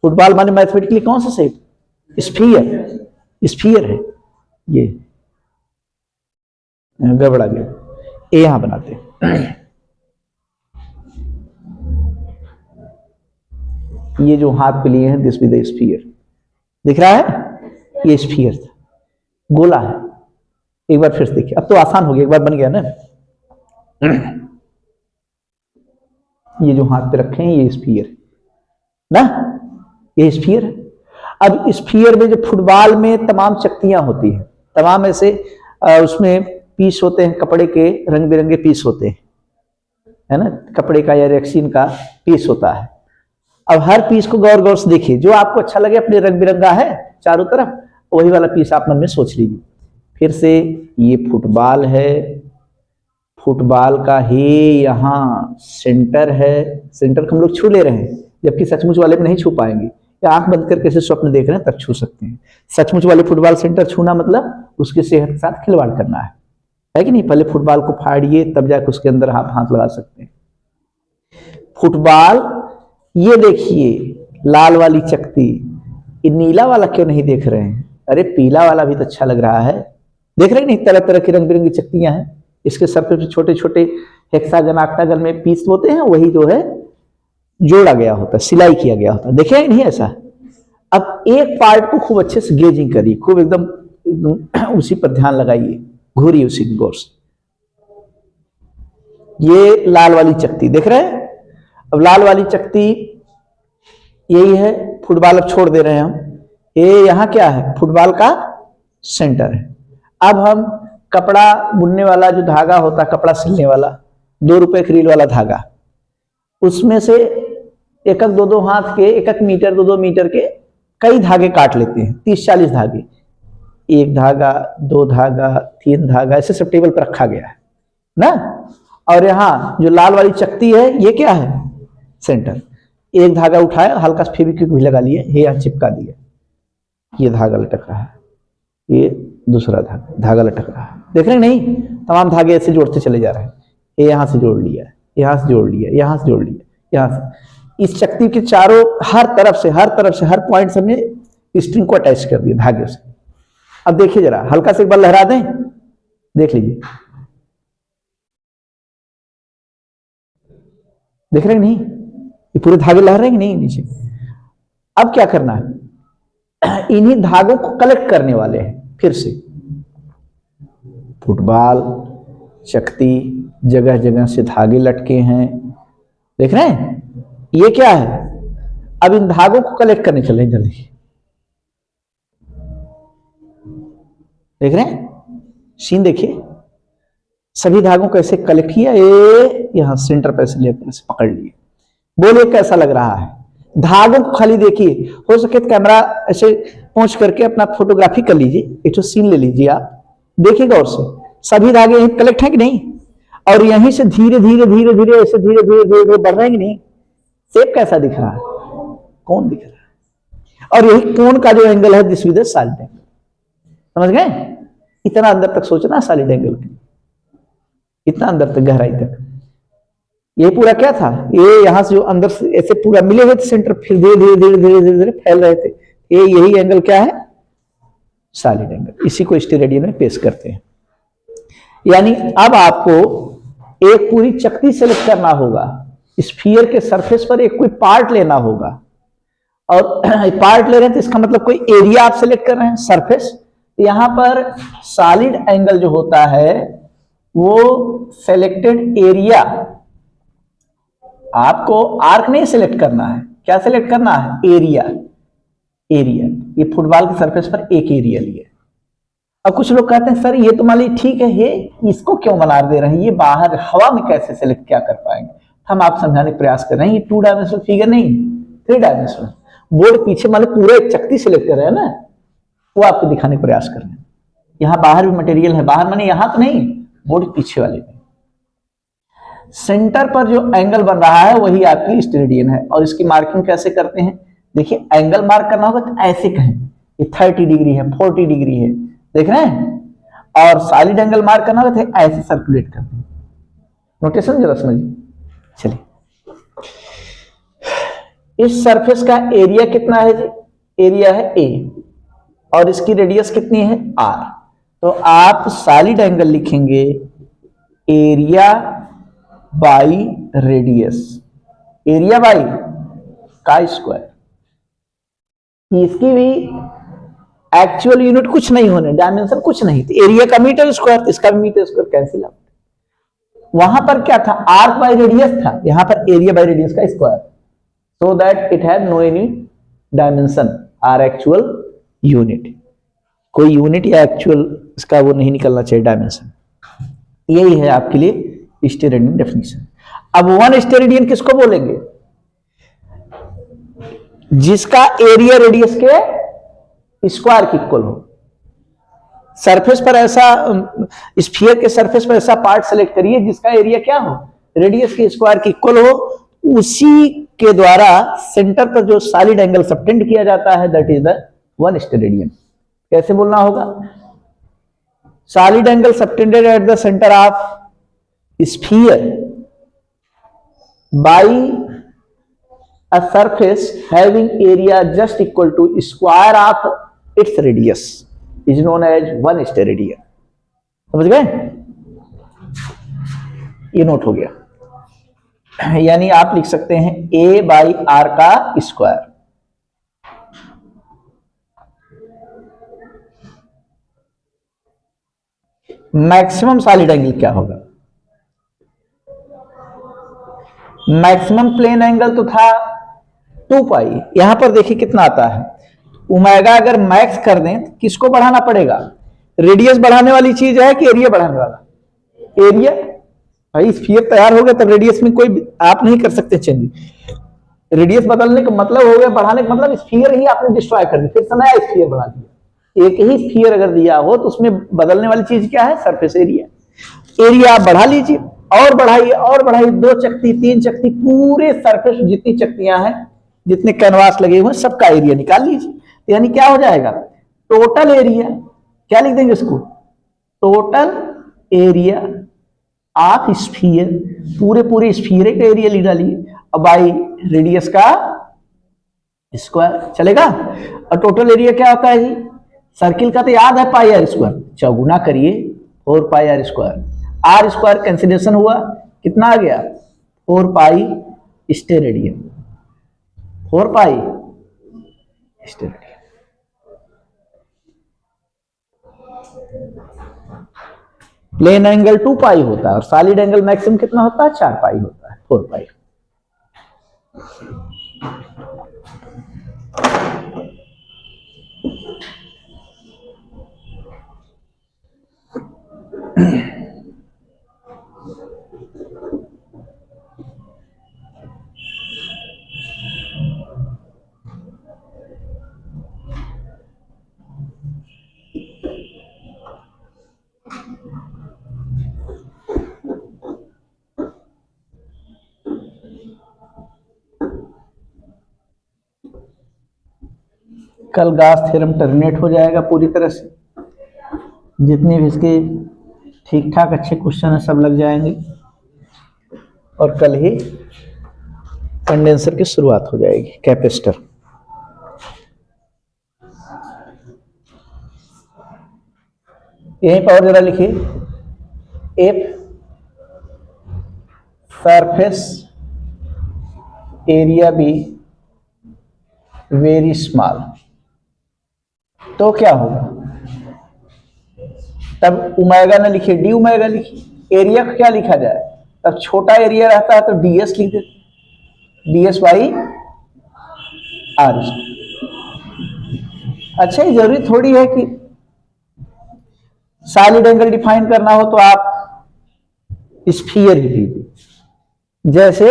फुटबॉल माने मैथमेटिकली कौन सा शेप, स्फीयर, स्फीयर है ये, गड़बड़ा गया, ये यहां बनाते हैं। ये जो हाथ पे लिए हैं, दिस विद द स्फीयर, दिख रहा है, ये स्फीयर था, गोला है। एक बार फिर से देखिए, अब तो आसान हो गया, एक बार बन गया ना। ये जो हाथ पे रखे हैं, ये स्फीयर ना, ये स्फीयर है। अब स्फीयर में जो फुटबॉल में तमाम शक्तियां होती हैं, तमाम ऐसे उसमें पीस होते हैं, कपड़े के रंग बिरंगे पीस होते हैं, है ना, कपड़े का या रेक्सीन का पीस होता है। अब हर पीस को गौर गौर से देखिए, जो आपको अच्छा लगे, अपने रंग बिरंगा है चारों तरफ, वही वाला पीस आप मन में सोच लीजिए। फिर से ये फुटबॉल है, फुटबॉल का ही यहाँ सेंटर है, सेंटर को हम लोग छू ले रहे हैं, जबकि सचमुच वाले में नहीं छू पाएंगे। या आंख बंद करके ऐसे स्वप्न देख रहे हैं तब छू सकते हैं। सचमुच वाले फुटबॉल सेंटर छूना मतलब उसकी सेहत के साथ खिलवाड़ करना है कि नहीं। पहले फुटबॉल को फाड़िए, तब जाकर उसके अंदर आप हाथ लगा सकते हैं। फुटबॉल, ये देखिए लाल वाली चकती, ये नीला वाला क्यों नहीं देख रहे हैं? अरे पीला वाला भी तो अच्छा लग रहा है, देख रहे नहीं, तरह तरह की रंग बिरंगी चकतियां हैं। इसके सर पे छोटे छोटे हेक्सागन ऑक्टागन में पीस होते हैं, वही जो है जोड़ा गया होता है, सिलाई किया गया होता है, देखे नहीं ऐसा। अब एक पार्ट को खूब अच्छे से गेजिंग करिए, खूब एकदम उसी पर ध्यान लगाइए, घूरिए उसी की गौर से। ये लाल वाली चकती देख रहे हैं। अब लाल वाली चकती यही है, फुटबॉल अब छोड़ दे रहे हैं हम। ये यहाँ क्या है, फुटबॉल का सेंटर है। अब हम कपड़ा बुनने वाला जो धागा होता है, कपड़ा सिलने वाला 2 रुपए रील वाला धागा, उसमें से एक एक 2-2 हाथ के, 1-1 मीटर 2-2 मीटर के कई धागे काट लेते हैं, 30-40 धागे, 1 धागा 2 धागा 3 धागा, ऐसे सब टेबल पर रखा गया है ना। और यहाँ जो लाल वाली चकती है, ये क्या है, सेंटर। एक धागा उठाया, हल्का सा फेविक्विक भी लगा लिए, ये यहाँ चिपका दिया, ये धागा लटक रहा है, ये दूसरा धागा लटक रहा है, देख रहे हैं नहीं, तमाम धागे ऐसे जोड़ते चले जा रहे हैं, ये यहाँ से जोड़ लिया, यहाँ से जोड़ लिया, यहाँ से जोड़ लिया, यहाँ से, इस चक्ति के चारों हर तरफ से हर पॉइंट से हमने स्ट्रिंग को अटैच कर दिया धागे से। अब देखिए जरा, हल्का से एक बार लहरा दें, देख लीजिए, देख रहे हैं नहीं, ये पूरे धागे लहर रहे हैं नहीं नीचे। अब क्या करना है, इन्हीं धागों को कलेक्ट करने वाले हैं फिर से। फुटबॉल चकती जगह जगह से धागे लटके हैं, देख रहे हैं, ये क्या है, अब इन धागों को कलेक्ट करने चले जल्दी, देख रहे हैं सीन, देखिए सभी धागों को ऐसे कलेक्ट किया, ये यहां सेंटर पे से लेकर से पकड़ लिए। बोलिए कैसा लग रहा है, धागों को खाली देखिए, हो सके तो कैमरा ऐसे पहुंच करके अपना फोटोग्राफी कर लीजिए, एक तो सीन ले लीजिए, आप देखिएगा और से सभी धागे यहीं कलेक्ट है कि नहीं, और यहीं से धीरे धीरे धीरे धीरे ऐसे धीरे धीरे धीरे धीरे बढ़ रहे हैं कि नहीं, शेप कैसा दिख रहा है, कौन दिख रहा है, और यही कोण का जो एंगल है this with the solid angle, समझ गए, इतना अंदर तक सोचना सॉलिड एंगल के, इतना अंदर तक गहराई तक, ये पूरा क्या था, ये यहां से जो अंदर से ऐसे पूरा मिले हुए थे सेंटर, फिर धीरे धीरे धीरे धीरे धीरे धीरे फैल रहे थे, ये यही एंगल क्या है, सॉलिड एंगल, इसी को स्टेरेडियन में पेश करते हैं। यानी अब आपको एक पूरी चक्ति सेलेक्ट करना होगा, स्फीयर के सरफेस पर एक कोई पार्ट लेना होगा, और पार्ट ले रहे हैं तो इसका मतलब कोई एरिया आप सेलेक्ट कर रहे हैं, सरफेस, तो यहां पर सॉलिड एंगल जो होता है वो सेलेक्टेड एरिया, आपको आर्क नहीं सिलेक्ट करना है, क्या सिलेक्ट करना है, एरिया, एरिया, ये फुटबॉल के सरफेस पर एक एरिया लिया। अब कुछ लोग कहते हैं सर ये तो मान लीजिए ठीक है, ये इसको क्यों बना दे रहे हैं, ये बाहर हवा में कैसे सिलेक्ट क्या कर पाएंगे, हम आप समझाने का प्रयास कर रहे हैं, ये 2 डायमेंशनल फिगर नहीं 3 डायमेंशनल, बोर्ड पीछे मान लीजिए पूरा एक चक्ति सिलेक्ट कर रहे हैं ना, वो आपको दिखाने का प्रयास कर रहे हैं, यहाँ बाहर भी मटेरियल है, बाहर माने यहाँ तो नहीं, बोर्ड पीछे वाले में, सेंटर पर जो एंगल बन रहा है वही आपकी स्टेरेडियन है। और इसकी मार्किंग कैसे करते हैं, देखिए एंगल मार्क करना होगा तो ऐसे कहें, ये 30 डिग्री है, 40 डिग्री है, देख रहे हैं, और सॉलिड एंगल मार्क करना होगा तो ऐसे सर्कुलेट करते हैं, नोटेशन जरा समझिए। चलिए, इस सरफेस का एरिया कितना है जी, एरिया है a, और इसकी रेडियस कितनी है r, तो आप सॉलिड एंगल लिखेंगे area by radius, area by का स्क्वायर, इसकी भी एक्चुअल यूनिट कुछ नहीं होने, डायमेंशन कुछ नहीं, तो एरिया का मीटर स्क्वायर, इसका भी मीटर स्क्वायर कैंसिल आउट। वहां पर क्या था, आर्क बाई रेडियस था, यहां पर एरिया बाई रेडियस का square, so that it have no any dimension or actual unit, कोई यूनिट या एक्चुअल इसका वो नहीं निकलना चाहिए डायमेंशन। यही है आपके लिए स्टेरेडियन डेफिनेशन। अब 1 स्टेरेडियन किसको बोलेंगे, जिसका एरिया रेडियस के स्क्वायर की इक्वल हो। सरफेस पर ऐसा, स्फीयर के सरफेस पर ऐसा पार्ट सेलेक्ट करिए जिसका एरिया क्या हो, रेडियस के स्क्वायर की इक्वल हो, उसी के द्वारा सेंटर पर जो सॉलिड एंगल सबटेंड किया जाता है दैट इज द 1 स्टेरेडियन। कैसे बोलना होगा, solid angle subtended at the centre of sphere by a surface having area just equal to square of its radius is known as 1 steradian. समझ गए, ये note हो गया। यानी आप लिख सकते हैं a बाई आर का स्क्वायर, मैक्सिमम सॉलिड एंगल क्या होगा, मैक्सिमम प्लेन एंगल तो था 2 पाई, यहां पर देखिए कितना आता है, ओमेगा अगर मैक्स कर दें तो किसको बढ़ाना पड़ेगा, रेडियस बढ़ाने वाली चीज है कि एरिया बढ़ाने वाला, एरिया, भाई स्फीयर तैयार हो गया तब रेडियस में कोई आप नहीं कर सकते चेंज, रेडियस बदलने का मतलब हो गया, बढ़ाने का मतलब स्फीयर ही आपने डिस्ट्रॉय कर दी, फिर से नया स्फीयर बना दिया। एक ही स्फीयर अगर दिया हो तो उसमें बदलने वाली चीज क्या है, सरफेस एरिया, एरिया आप बढ़ा लीजिए, और बढ़ाइए और बढ़ाइए, 2 चकती 3 चकती, पूरे सरफेस जितनी चकतियां हैं, जितने कैनवास लगे हुए हैं, सबका एरिया निकाल लीजिए। यानी क्या हो जाएगा, टोटल एरिया, क्या लिख देंगे इसको, टोटल एरिया ऑफ स्फीयर, पूरे पूरे स्फीयर का एरिया लिख डालिए, अब बाई रेडियस का स्क्वायर चलेगा। और टोटल एरिया क्या होता है जी, सर्किल का तो याद है पाई आर स्क्वायर, चौगुना करिए 4 pi r square, r square cancellation हुआ, कितना आ गया 4 pi steradian, 4 pi steradian. Plane angle 2 pi होता है और सॉलिड एंगल मैक्सिमम कितना होता है, 4 पाई होता है, 4 पाई। कल गास थ्योरम टर्मिनेट हो जाएगा पूरी तरह से, जितने भी इसके ठीक ठाक अच्छे क्वेश्चन है सब लग जाएंगे, और कल ही कंडेंसर की शुरुआत हो जाएगी, कैपेसिटर। यहीं पर जरा लिखिए, F surface area be very small, तो क्या होगा, तब ओमेगा ना लिखिए, डी ओमेगा लिखिए। एरिया का क्या लिखा जाए, तब छोटा एरिया रहता है तो डीएस लिख देते, डीएस बाई आर। अच्छा, ये जरूरी थोड़ी है कि सॉलिड एंगल डिफाइन करना हो तो आप स्फीयर ही लीजिए। जैसे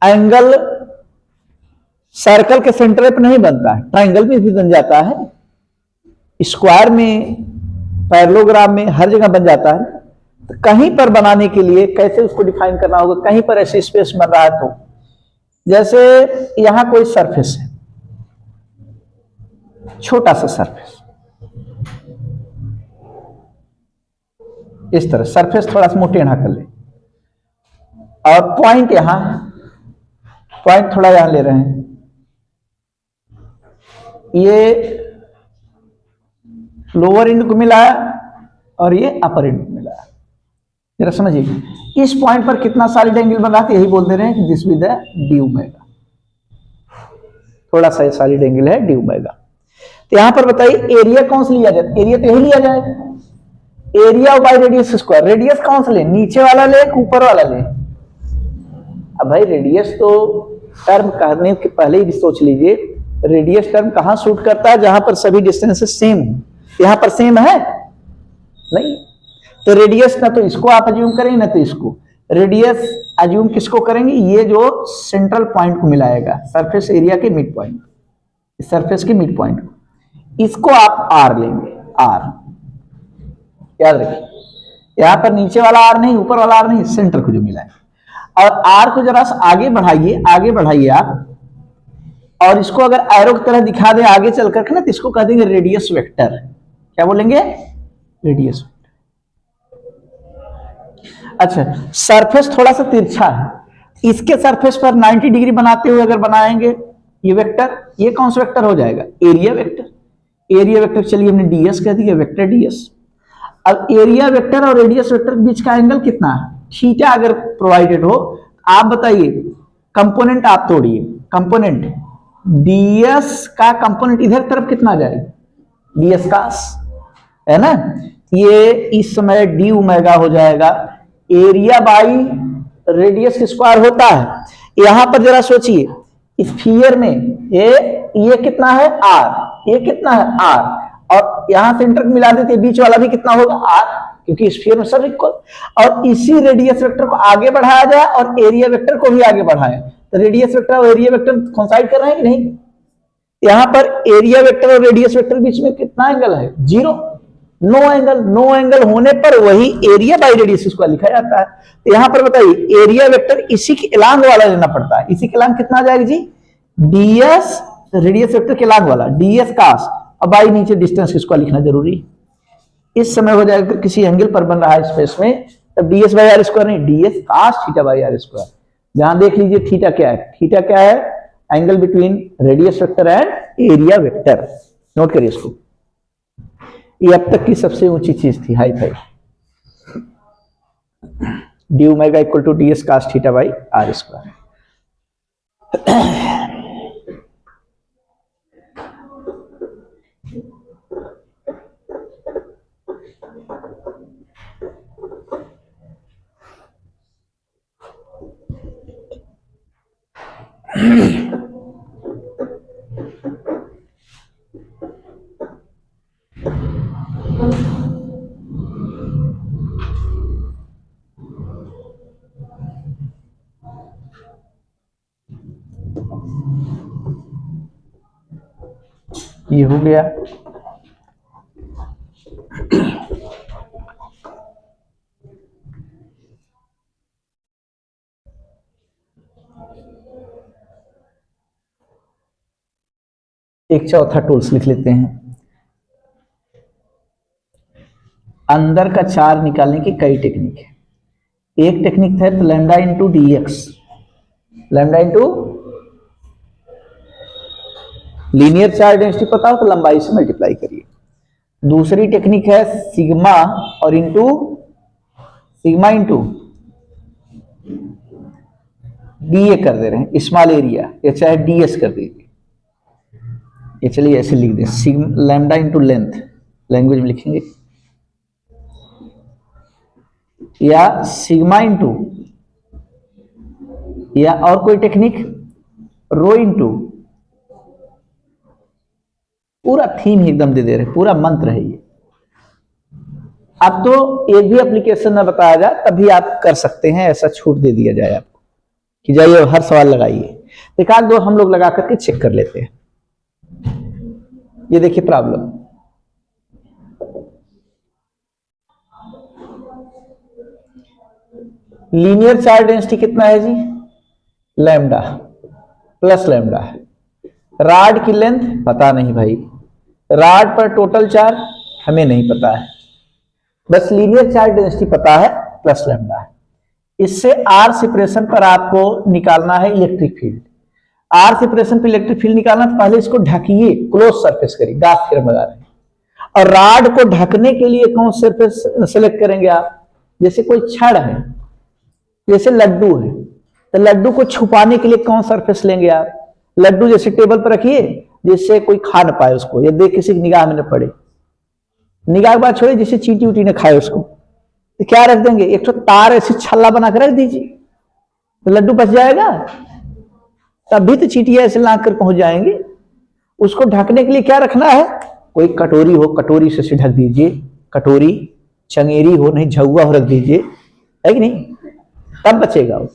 एंगल सर्कल के सेंटर पे नहीं बनता है, ट्रायंगल में भी बन जाता है, स्क्वायर में, पैरेललोग्राम में, हर जगह बन जाता है। तो कहीं पर बनाने के लिए कैसे उसको डिफाइन करना होगा, कहीं पर ऐसे स्पेस बन रहा है तो, जैसे यहां कोई सरफेस है, छोटा सा सरफेस, इस तरह सरफेस थोड़ा सा मोटे टेढ़ा कर ले, और पॉइंट यहां है, पॉइंट थोड़ा यहां ले रहे हैं, ये लोअर एंड को मिलाया और ये अपर एंड को मिलाया। जरा समझिए, इस पॉइंट पर कितना सॉलिड एंगल बन रहा है, यही बोल दे रहे हैं कि दिस विद डी ओमेगा, थोड़ा सा सॉलिड एंगल है डी ओमेगा। तो यहां पर बताइए एरिया कौन सा लिया जाए, एरिया तो यही लिया जाएगा, area by radius square. Radius कौन सा ले, नीचे वाला ले ऊपर वाला ले। अब भाई रेडियस तो टर्म करने के पहले ही सोच लीजिए, रेडियस टर्म कहां शूट करता है, जहां पर सभी डिस्टेंसेस सेम हो। यहां पर सेम है नहीं, तो रेडियस ना तो इसको आप अज्यूम करेंगे ना तो इसको। रेडियस अज्यूम किसको करेंगे, ये जो सेंट्रल पॉइंट को मिलाएगा, सरफेस एरिया के मिड पॉइंट, सरफेस के मिड पॉइंट को, इसको आप आर लेंगे, आर याद रखिए। यहां पर नीचे वाला आर नहीं, ऊपर वाला आर नहीं, सेंटर को जो मिला है। और आर को जरा आगे बढ़ाइए, आगे बढ़ाइए आप, और इसको अगर एरो की तरह दिखा दे आगे चल करके ना, तो इसको कह देंगे रेडियस वेक्टर। क्या बोलेंगे, रेडियस वेक्टर। अच्छा, सरफेस थोड़ा सा तिरछा है, इसके सरफेस पर 90 डिग्री बनाते हुए अगर बनाएंगे ये वेक्टर, ये कौन सा वेक्टर हो जाएगा, एरिया वेक्टर। एरिया वेक्टर चलिए हमने डीएस कह दिया, वेक्टर डीएस। अब एरिया वेक्टर और रेडियस वेक्टर के बीच का एंगल कितना है, थीटा अगर प्रोवाइडेड हो, आप बताइए कंपोनेंट आप तोड़िए, कंपोनेंट डीएस का कंपोनेंट इधर तरफ कितना आ जाएगा, डीएस का, है ना, ये इस समय डी ओमेगा हो जाएगा, एरिया बाई रेडियस स्क्वायर होता है। यहां पर जरा सोचिए, स्फीयर में ये कितना है आर, ये कितना है आर, और यहां सेंटर मिला देते, बीच वाला भी कितना होगा आर, क्योंकि स्फीयर में सब इक्वल। और इसी रेडियस वेक्टर को आगे बढ़ाया जाए और एरिया वेक्टर को भी आगे बढ़ाएं, तो रेडियस वेक्टर और एरिया वेक्टर कोइंसाइड कर रहे हैं कि नहीं। यहां पर एरिया वेक्टर और रेडियस वेक्टर बीच में कितना एंगल है, 0। नो एंगल होने पर वही एरिया बाई रेडियस इसको लिखा जाता है। तो यहां पर बताइए एरिया वेक्टर इसी के एलांग वाला लेना पड़ता है। इसी के एलांग कितना आ जाएगा जी, ds रेडियस वेक्टर के एलांग वाला ds cos, अब बाई नीचे डिस्टेंस इसको लिखना जरूरी। इस समय हो जाएगा किसी एंगल पर बन रहा है स्पेस में, तब ds बाई आर स्क्वायर नहीं, ds cos theta by r square. जहां देख लीजिए थीटा क्या है, थीटा क्या है, angle between radius vector and area vector. Note करिए इसको, ये अब तक की सबसे ऊंची चीज थी, hi fi. D omega equal to ds cos theta by r square. ये हो गया। एक चौथा टूल्स लिख लेते हैं। अंदर का चार्ज निकालने की कई टेक्निक है। एक टेक्निक है तो lambda into D x, lambda into linear charge density पता हो तो लंबाई से मल्टीप्लाई करिए। दूसरी टेक्निक है सिग्मा और into sigma into D A कर दे रहे हैं, स्मॉल एरिया, या चाहे डी एस कर दीजिए। ये चलिए ऐसे लिख दें, लैम्डा इंटू लेंथ, लैंग्वेज में लिखेंगे, या सिग्मा इंटू, या और कोई टेक्निक रो इंटू, पूरा थीम ही एकदम दे दे रहे, पूरा मंत्र है ये। अब तो एक भी एप्लीकेशन ना बताया जाए तभी आप कर सकते हैं, ऐसा छूट दे दिया जाए आपको कि जाइए हर सवाल लगाइए। एक आध दो हम लोग लगा करके चेक कर लेते हैं। ये देखिए प्रॉब्लम, लीनियर चार्ज डेंसिटी कितना है जी, लैम्डा प्लस लैम्डा है। रॉड की लेंथ पता नहीं भाई, रॉड पर टोटल चार्ज हमें नहीं पता है, बस लीनियर चार्ज डेंसिटी पता है प्लस लैम्डा है। इससे आर सेपरेशन पर आपको निकालना है इलेक्ट्रिक फील्ड। आर सेपरेशन पर इलेक्ट्रिक फील्ड निकालना तो पहले इसको ढकिए, क्लोज सरफेस करिए, गाफ थ्योरम लगा रहे हैं। और रॉड को ढकने के लिए कौन सरफेस सेलेक्ट करेंगे आप, जैसे कोई छड़ है, जैसे लड्डू है, तो लड्डू को छुपाने के लिए कौन सरफेस लेंगे आप, लड्डू जैसे टेबल पर रखिए जिससे कोई खा ना पाए उसको, या देख किसी की निगाह में न पड़े, निगाह की बात छोड़िए, जिससे चींटी उटी ने खाए उसको, तो क्या रख देंगे, एक तो तार ऐसे छल्ला बना कर रख दीजिए, तो लड्डू बच जाएगा, तभी तो चींटियां ऐसे लांग कर पहुंच जाएंगे। उसको ढकने के लिए क्या रखना है, कोई कटोरी हो, कटोरी से ढक दीजिए, कटोरी, चंगेरी हो, नहीं झुआ हो रख दीजिए, है कि नहीं, तब बचेगा वो।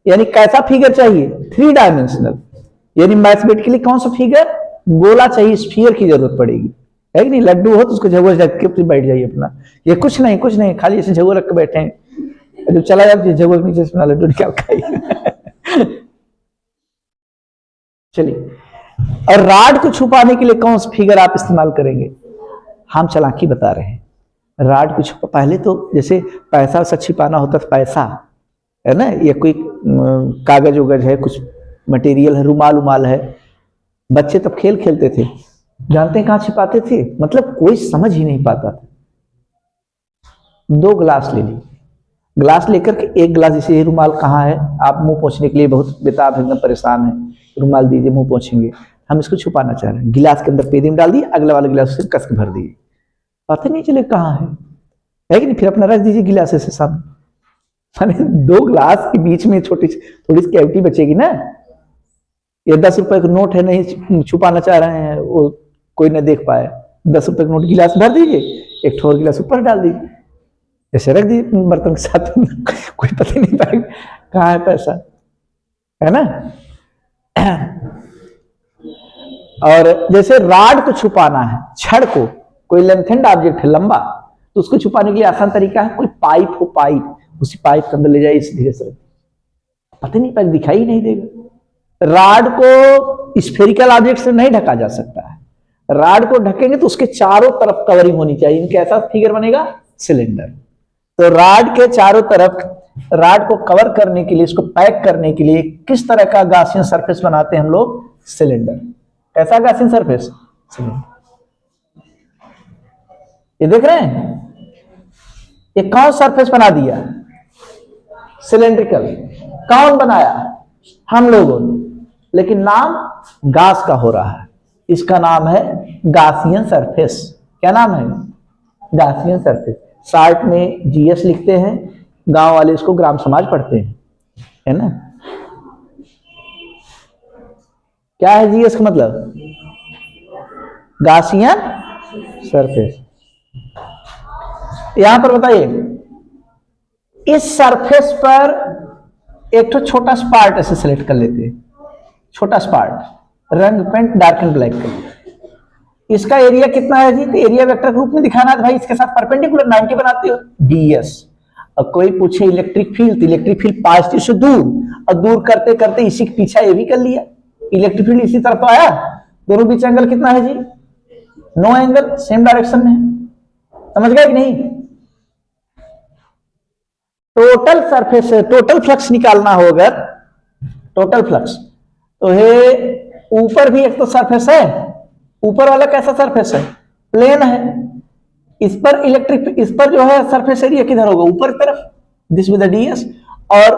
यानी कैसा फिगर चाहिए, 3 डायमेंशनल, यानी मैथमेटिकली के लिए कौन सा फिगर, गोला चाहिए, स्फीयर की जरूरत पड़ेगी, है कि नहीं। लड्डू हो तो उसको झगुआ रख के बैठ जाइए अपना, ये कुछ नहीं खाली ऐसे झगुआ रख के बैठे हैं, जब चला जाए झगुआ के नीचे से लड्डू निकाल खाइए। चलिए, और रॉड को छुपाने के लिए कौन सा फिगर आप इस्तेमाल करेंगे, हम चालाकी बता रहे हैं। रॉड को छुपा, पहले तो जैसे पैसा वैसा छिपाना होता था, पैसा है ना, या कोई कागज उगज है, कुछ मटेरियल है, रुमाल उमाल है, बच्चे तब खेल खेलते थे, जानते हैं कहां छिपाते थे, मतलब कोई समझ ही नहीं पाता था। 2 ग्लास ले ली, ग्लास लेकर के एक ग्लास, जैसे ये रुमाल कहाँ है, आप मुंह पोंछने के लिए बहुत बेताब है, एकदम परेशान है, रुमाल दीजिए मुंह पोंछेंगे, हम इसको छुपाना चाह रहे हैं, गिलास के अंदर पेदी में डाल दिए, अगला वाले गिलास से कस के भर दिए, पता नहीं चले कहाँ है कि नहीं, फिर अपना रख दीजिए गिलास से सामने, माने 2 ग्लास के बीच में थोड़ी सी कैविटी बचेगी ना। ये 10 रुपए का नोट है, नहीं छुपाना चाह रहे हैं, वो कोई न देख पाए, 10 रुपए का नोट गिलास भर दीजिए, एक ठोर गिलास ऊपर डाल दीजिए, ऐसे रख दीजिए बर्तन के साथ, कोई पता नहीं पाएगा कहाँ है पैसा, है ना। और जैसे रॉड को छुपाना है, छड़ को, कोई लेंथेंड ऑब्जेक्ट है लंबा, तो उसको छुपाने के लिए आसान तरीका है, कोई पाइप हो, पाइप, उसी पाइप के अंदर ले जाइए धीरे से, पता नहीं, पर दिखाई नहीं देगा। राड को स्फेरिकल ऑब्जेक्ट से नहीं ढका जा सकता है, राड को ढकेंगे तो उसके चारों तरफ कवरिंग होनी चाहिए, कैसा फिगर बनेगा, सिलेंडर। तो राड के चारों तरफ, राड को कवर करने के लिए, इसको पैक करने के लिए किस तरह का गासियन सरफेस बनाते हैं हम लोग, सिलेंडर। कैसा गासियन सरफेस, सिलेंडर। ये देख रहे हैं, ये कौन सरफेस बना दिया, सिलेंड्रिकल। कौन बनाया, हम लोगों ने, लेकिन नाम गास का हो रहा है, इसका नाम है गासियन सरफेस। क्या नाम है, गासियन सरफेस। शार्ट में जीएस लिखते हैं, गांव वाले इसको ग्राम समाज पढ़ते हैं, है ना। क्या है जीएस का मतलब, गासियन सरफेस। यहां पर बताइए, इस सरफेस पर एक तो छोटा सा पार्ट ऐसे सेलेक्ट कर लेते हैं, छोटा सा पार्ट, रंग पेंट डार्क एंड ब्लैक कर। इसका एरिया कितना है जी, तो एरिया वेक्टर के रूप में दिखाना है भाई, इसके साथ परपेंडिकुलर 90 बनाते हो, डीएस। और कोई पूछे इलेक्ट्रिक फील्ड, तो इलेक्ट्रिक फील्ड पॉजिटिव से दूर, और दूर करते करते इसी के पीछे ये भी कर लिया, इलेक्ट्रिक फील्ड इसी तरफ आया, दोनों बीच एंगल कितना है जी, नो एंगल, सेम डायरेक्शन में। समझ गए कि नहीं। टोटल सरफेस, टोटल फ्लक्स निकालना होगा, टोटल फ्लक्स, तो ये ऊपर भी एक तो सरफेस है, ऊपर वाला कैसा सरफेस है, प्लेन है, इस पर इलेक्ट्रिक, इस पर जो है सरफेस एरिया किधर होगा, ऊपर की तरफ, दिस विद द डीएस, और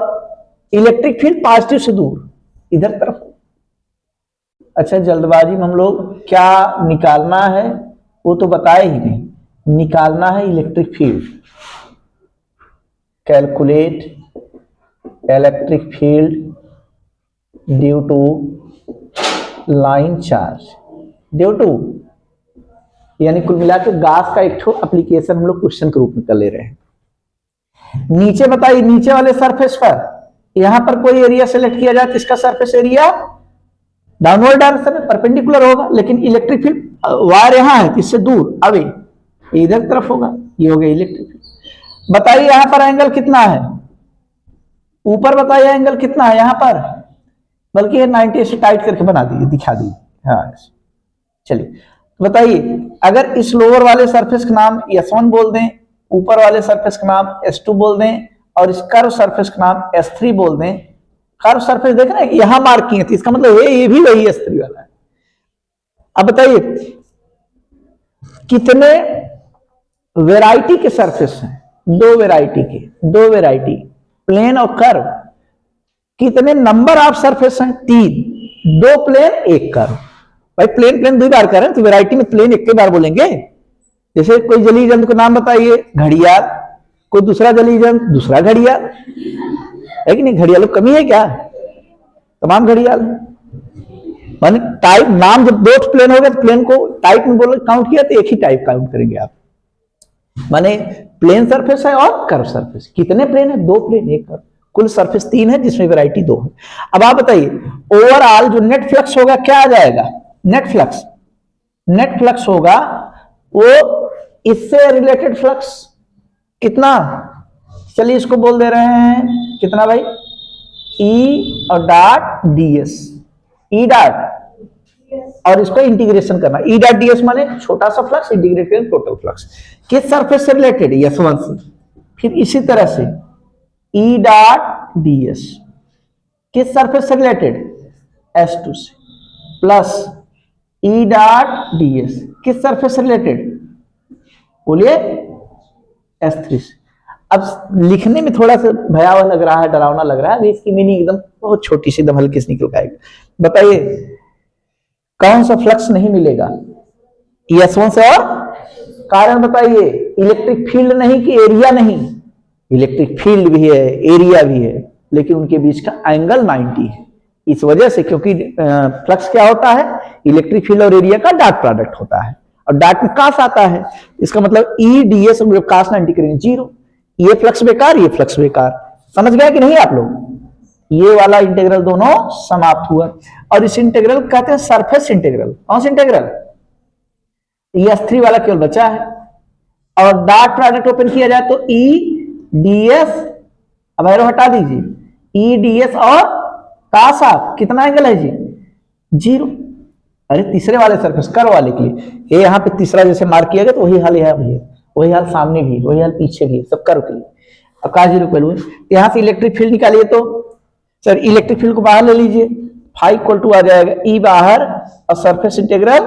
इलेक्ट्रिक फील्ड पॉजिटिव से दूर इधर तरफ। अच्छा, जल्दबाजी में हम लोग क्या निकालना है वो तो बताए ही नहीं, निकालना है electric field. Calculate electric field due to line charge, due to, यानी कुल मिलाकर गास का एक ठो एप्लीकेशन हम लोग क्वेश्चन के रूप में कर ले रहे हैं। नीचे बताइए, नीचे वाले सरफेस पर यहां पर कोई एरिया सेलेक्ट किया जाए तो इसका सरफेस एरिया डाउनवर्ड डायरेक्शन में परपेंडिकुलर होगा, लेकिन इलेक्ट्रिक फील्ड वायर यहां है, इससे दूर अवे इधर तरफ होगा, ये हो गया इलेक्ट्रिक फील्ड। बताइए यहां पर एंगल कितना है, ऊपर बताइए एंगल कितना है यहां पर, बल्कि ये 90 से टाइट करके बना दिए, दिखा दिए। हाँ चलिए बताइए, अगर इस लोअर वाले सरफेस का नाम S1 बोल दें, ऊपर वाले सरफेस का नाम S2 बोल दें, और इस कर्व सरफेस का नाम S3 बोल दें। कर्व सरफेस देख रहे हैं यहां मार्क किए, तो इसका मतलब ये भी वही S3 वाला है। अब बताइए कितने वैरायटी के सरफेस हैं, दो वैरायटी के, दो वैरायटी, प्लेन और कर्व। कितने नंबर ऑफ सरफेस हैं, 3, 2 प्लेन 1 कर्व। भाई प्लेन प्लेन 2 बार करें तो वैरायटी में प्लेन 1 बार बोलेंगे। जैसे कोई जलीय जंतु का नाम बताइए, घड़ियाल, कोई दूसरा जलीय जंतु, दूसरा घड़ियाल, है कि नहीं। घड़ियालों की कमी है क्या, तमाम घड़ियाल। माने टाइप, नाम जब 2 प्लेन हो गए तो प्लेन को टाइप में बोलो काउंट किया तो एक ही टाइप काउंट करेंगे आप। माने प्लेन सरफेस है और कर्व सरफेस। कितने प्लेन है, 2 प्लेन 1 कर्व, कुल सरफेस 3 है जिसमें वैरायटी 2 है। अब आप बताइए ओवरऑल जो नेट फ्लक्स होगा क्या आ जाएगा, नेट फ्लक्स, नेट फ्लक्स होगा वो इससे रिलेटेड फ्लक्स कितना, चलिए इसको बोल दे रहे हैं कितना भाई, ई और डॉट डीएस, ई डॉट, और इसको इंटीग्रेशन करना, ई डॉट डीएस माने छोटा सा फ्लक्स इंटीग्रेट करें टोटल फ्लक्स। किस सरफेस से रिलेटेड, S1 से। फिर इसी तरह से ई डॉट डीएस किस सरफेस से रिलेटेड, S2 से, प्लस ई डॉट डीएस किस सरफेस से रिलेटेड, बोलिए S3 से। अब लिखने में थोड़ा सा भयावह लग रहा है, डरावना लग रहा है, अभी इसकी मीनिंग एकदम बहुत छोटी सी, एकदम हल्की से निकल आएगी। बताइए कौन सा फ्लक्स नहीं मिलेगा, S1 से, और कारण बताइए, इलेक्ट्रिक फील्ड नहीं कि एरिया नहीं, इलेक्ट्रिक फील्ड भी है एरिया भी है, लेकिन उनके बीच का एंगल 90 है। इस वजह से, क्योंकि फ्लक्स क्या होता है, इलेक्ट्रिक फील्ड और एरिया का डॉट प्रोडक्ट होता है, और डॉट में कास आता है, इसका मतलब ई डीएस हम कास 90 करेंगे 0। ये फ्लक्स बेकार, ये फ्लक्स बेकार। समझ गए कि नहीं आप लोग, ये वाला इंटीग्रल दोनों समाप्त हुआ। और इस इंटीग्रल कहते हैं सरफेस इंटीग्रल। कौन सा इंटीग्रल, ये S3 वाला केवल बचा है। और डॉट प्रोडक्ट ओपन किया जाए तो EDS, अब एरो हटा दीजिए, EDS और कास ऑफ कितना एंगल है जी? 0। अरे तीसरे वाले सरफेस कर्व वाले के लिए ये यहाँ पे तीसरा जैसे मार्क किया गया तो वही हाल यहाँ भी है, वही हाल सामने भी, वही हाल पीछे भी है, सब कर्व के लिए। अब का 0 पहलू यहाँ से इलेक्ट्रिक फील्ड निकालिए तो सर इलेक्ट्रिक फील्ड को बाहर ले लीजिए, फाई इक्वल टू आ जाएगा E बाहर और सरफेस इंटीग्रल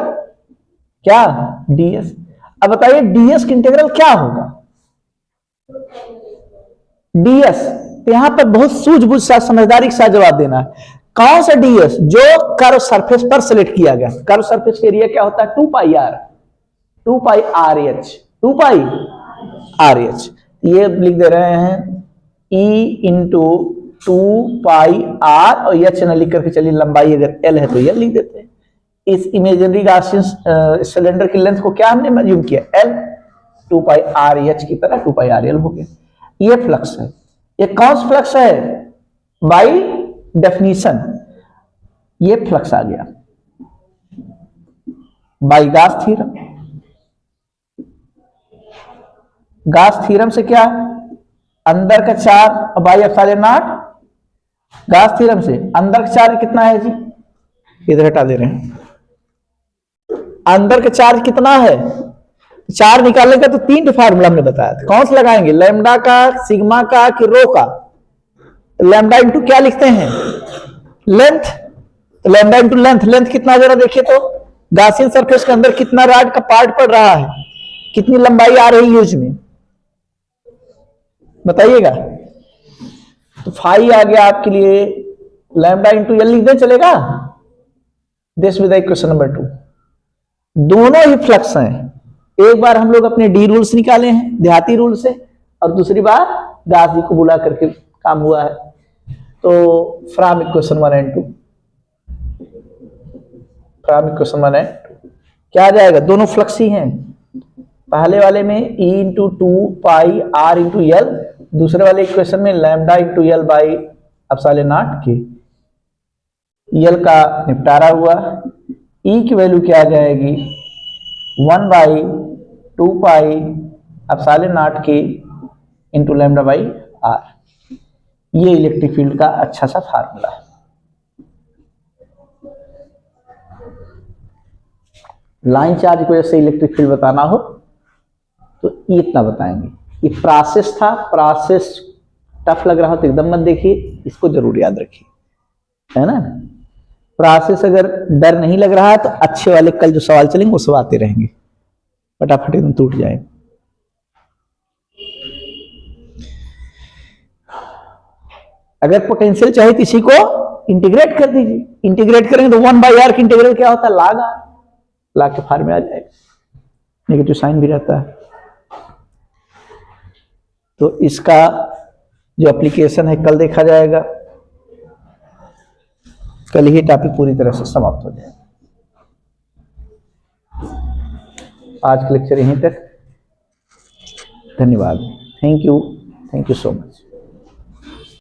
क्या? DS। अब बताइए DS की इंटीग्रल क्या होगा? DS तो यहां पर बहुत सूझबूझ सा समझदारी के साथ जवाब देना है। कौन सा DS? जो कर्व सरफेस पर सिलेक्ट किया गया। कर्व सरफेस का एरिया क्या होता है? 2πr, 2πrh, 2πrh। ये लिख दे रहे हैं E इंटू 2πr और H न लिख करके चलिए, लंबाई अगर L है तो L लिख देते हैं। इस इमेजिनरी गॉसियन सिलेंडर की लेंथ को क्या हमने मेजर किया? L, 2πrh की तरह 2πrl हो गया। ये फ्लक्स है। ये कौन सा फ्लक्स है? बाई डेफिनेशन ये फ्लक्स आ गया by Gauss theorem. Gauss theorem से क्या? अंदर का charge by epsilon not. Gauss theorem से अंदर का चार्ज कितना है जी? इधर हटा दे रहे हैं। अंदर का चार्ज कितना है? चार्ज निकालने का तो 3 फार्मूला हमने बताया था। कौन सा लगाएंगे? लैम्डा का, सिग्मा का कि रो का? लैम्डा इंटू क्या लिखते हैं? Length. Lambda into length. Length कितना जरा देखिए तो, गॉसियन सरफेस के अंदर कितना रॉड का पार्ट पड़ रहा है, कितनी लंबाई आ रही यूज में, बताइएगा। तो फाई आ गया आपके लिए, लैम्डा इंटू एल लिख दें, चलेगा? This with equation number 2। दोनों ही फ्लक्स हैं। एक बार हम लोग अपने डी रूल्स निकाले हैं देहाती रूल से, और दूसरी बार गॉस जी को बुला करके काम हुआ है। तो from equation 1 and 2, from equation 1 and 2 क्या आ जाएगा? दोनों फ्लक्स ही हैं। पहले वाले में E into 2πr into L, दूसरे वाले इक्वेशन में lambda into L by epsilon not के। एल का निपटारा हुआ। E की वैल्यू क्या आ जाएगी? 1/2π एप्सिलॉन नॉट के इंटू लैम्डा बाई आर। ये इलेक्ट्रिक फील्ड का अच्छा सा फार्मूला है। लाइन चार्ज की वजह से इलेक्ट्रिक फील्ड बताना हो तो ये इतना बताएंगे। ये प्रोसेस था, प्रोसेस टफ लग रहा हो तो एकदम मत देखिए, इसको जरूर याद रखिए, है ना। प्रोसेस अगर डर नहीं लग रहा है तो अच्छे वाले कल जो सवाल चलेंगे वो सब आते रहेंगे, फटाफट एकदम टूट जाए। अगर पोटेंशियल चाहिए तो इसी को इंटीग्रेट कर दीजिए। इंटीग्रेट करेंगे तो 1/r की इंटीग्रल क्या होता है? log r। log के फार्मूला आ जाएगा, नेगेटिव साइन भी रहता है। तो इसका जो एप्लीकेशन है कल देखा जाएगा, कल ही टॉपिक पूरी तरह से समाप्त हो जाएगा। आज का लेक्चर यहीं तक। धन्यवाद। Thank you so much.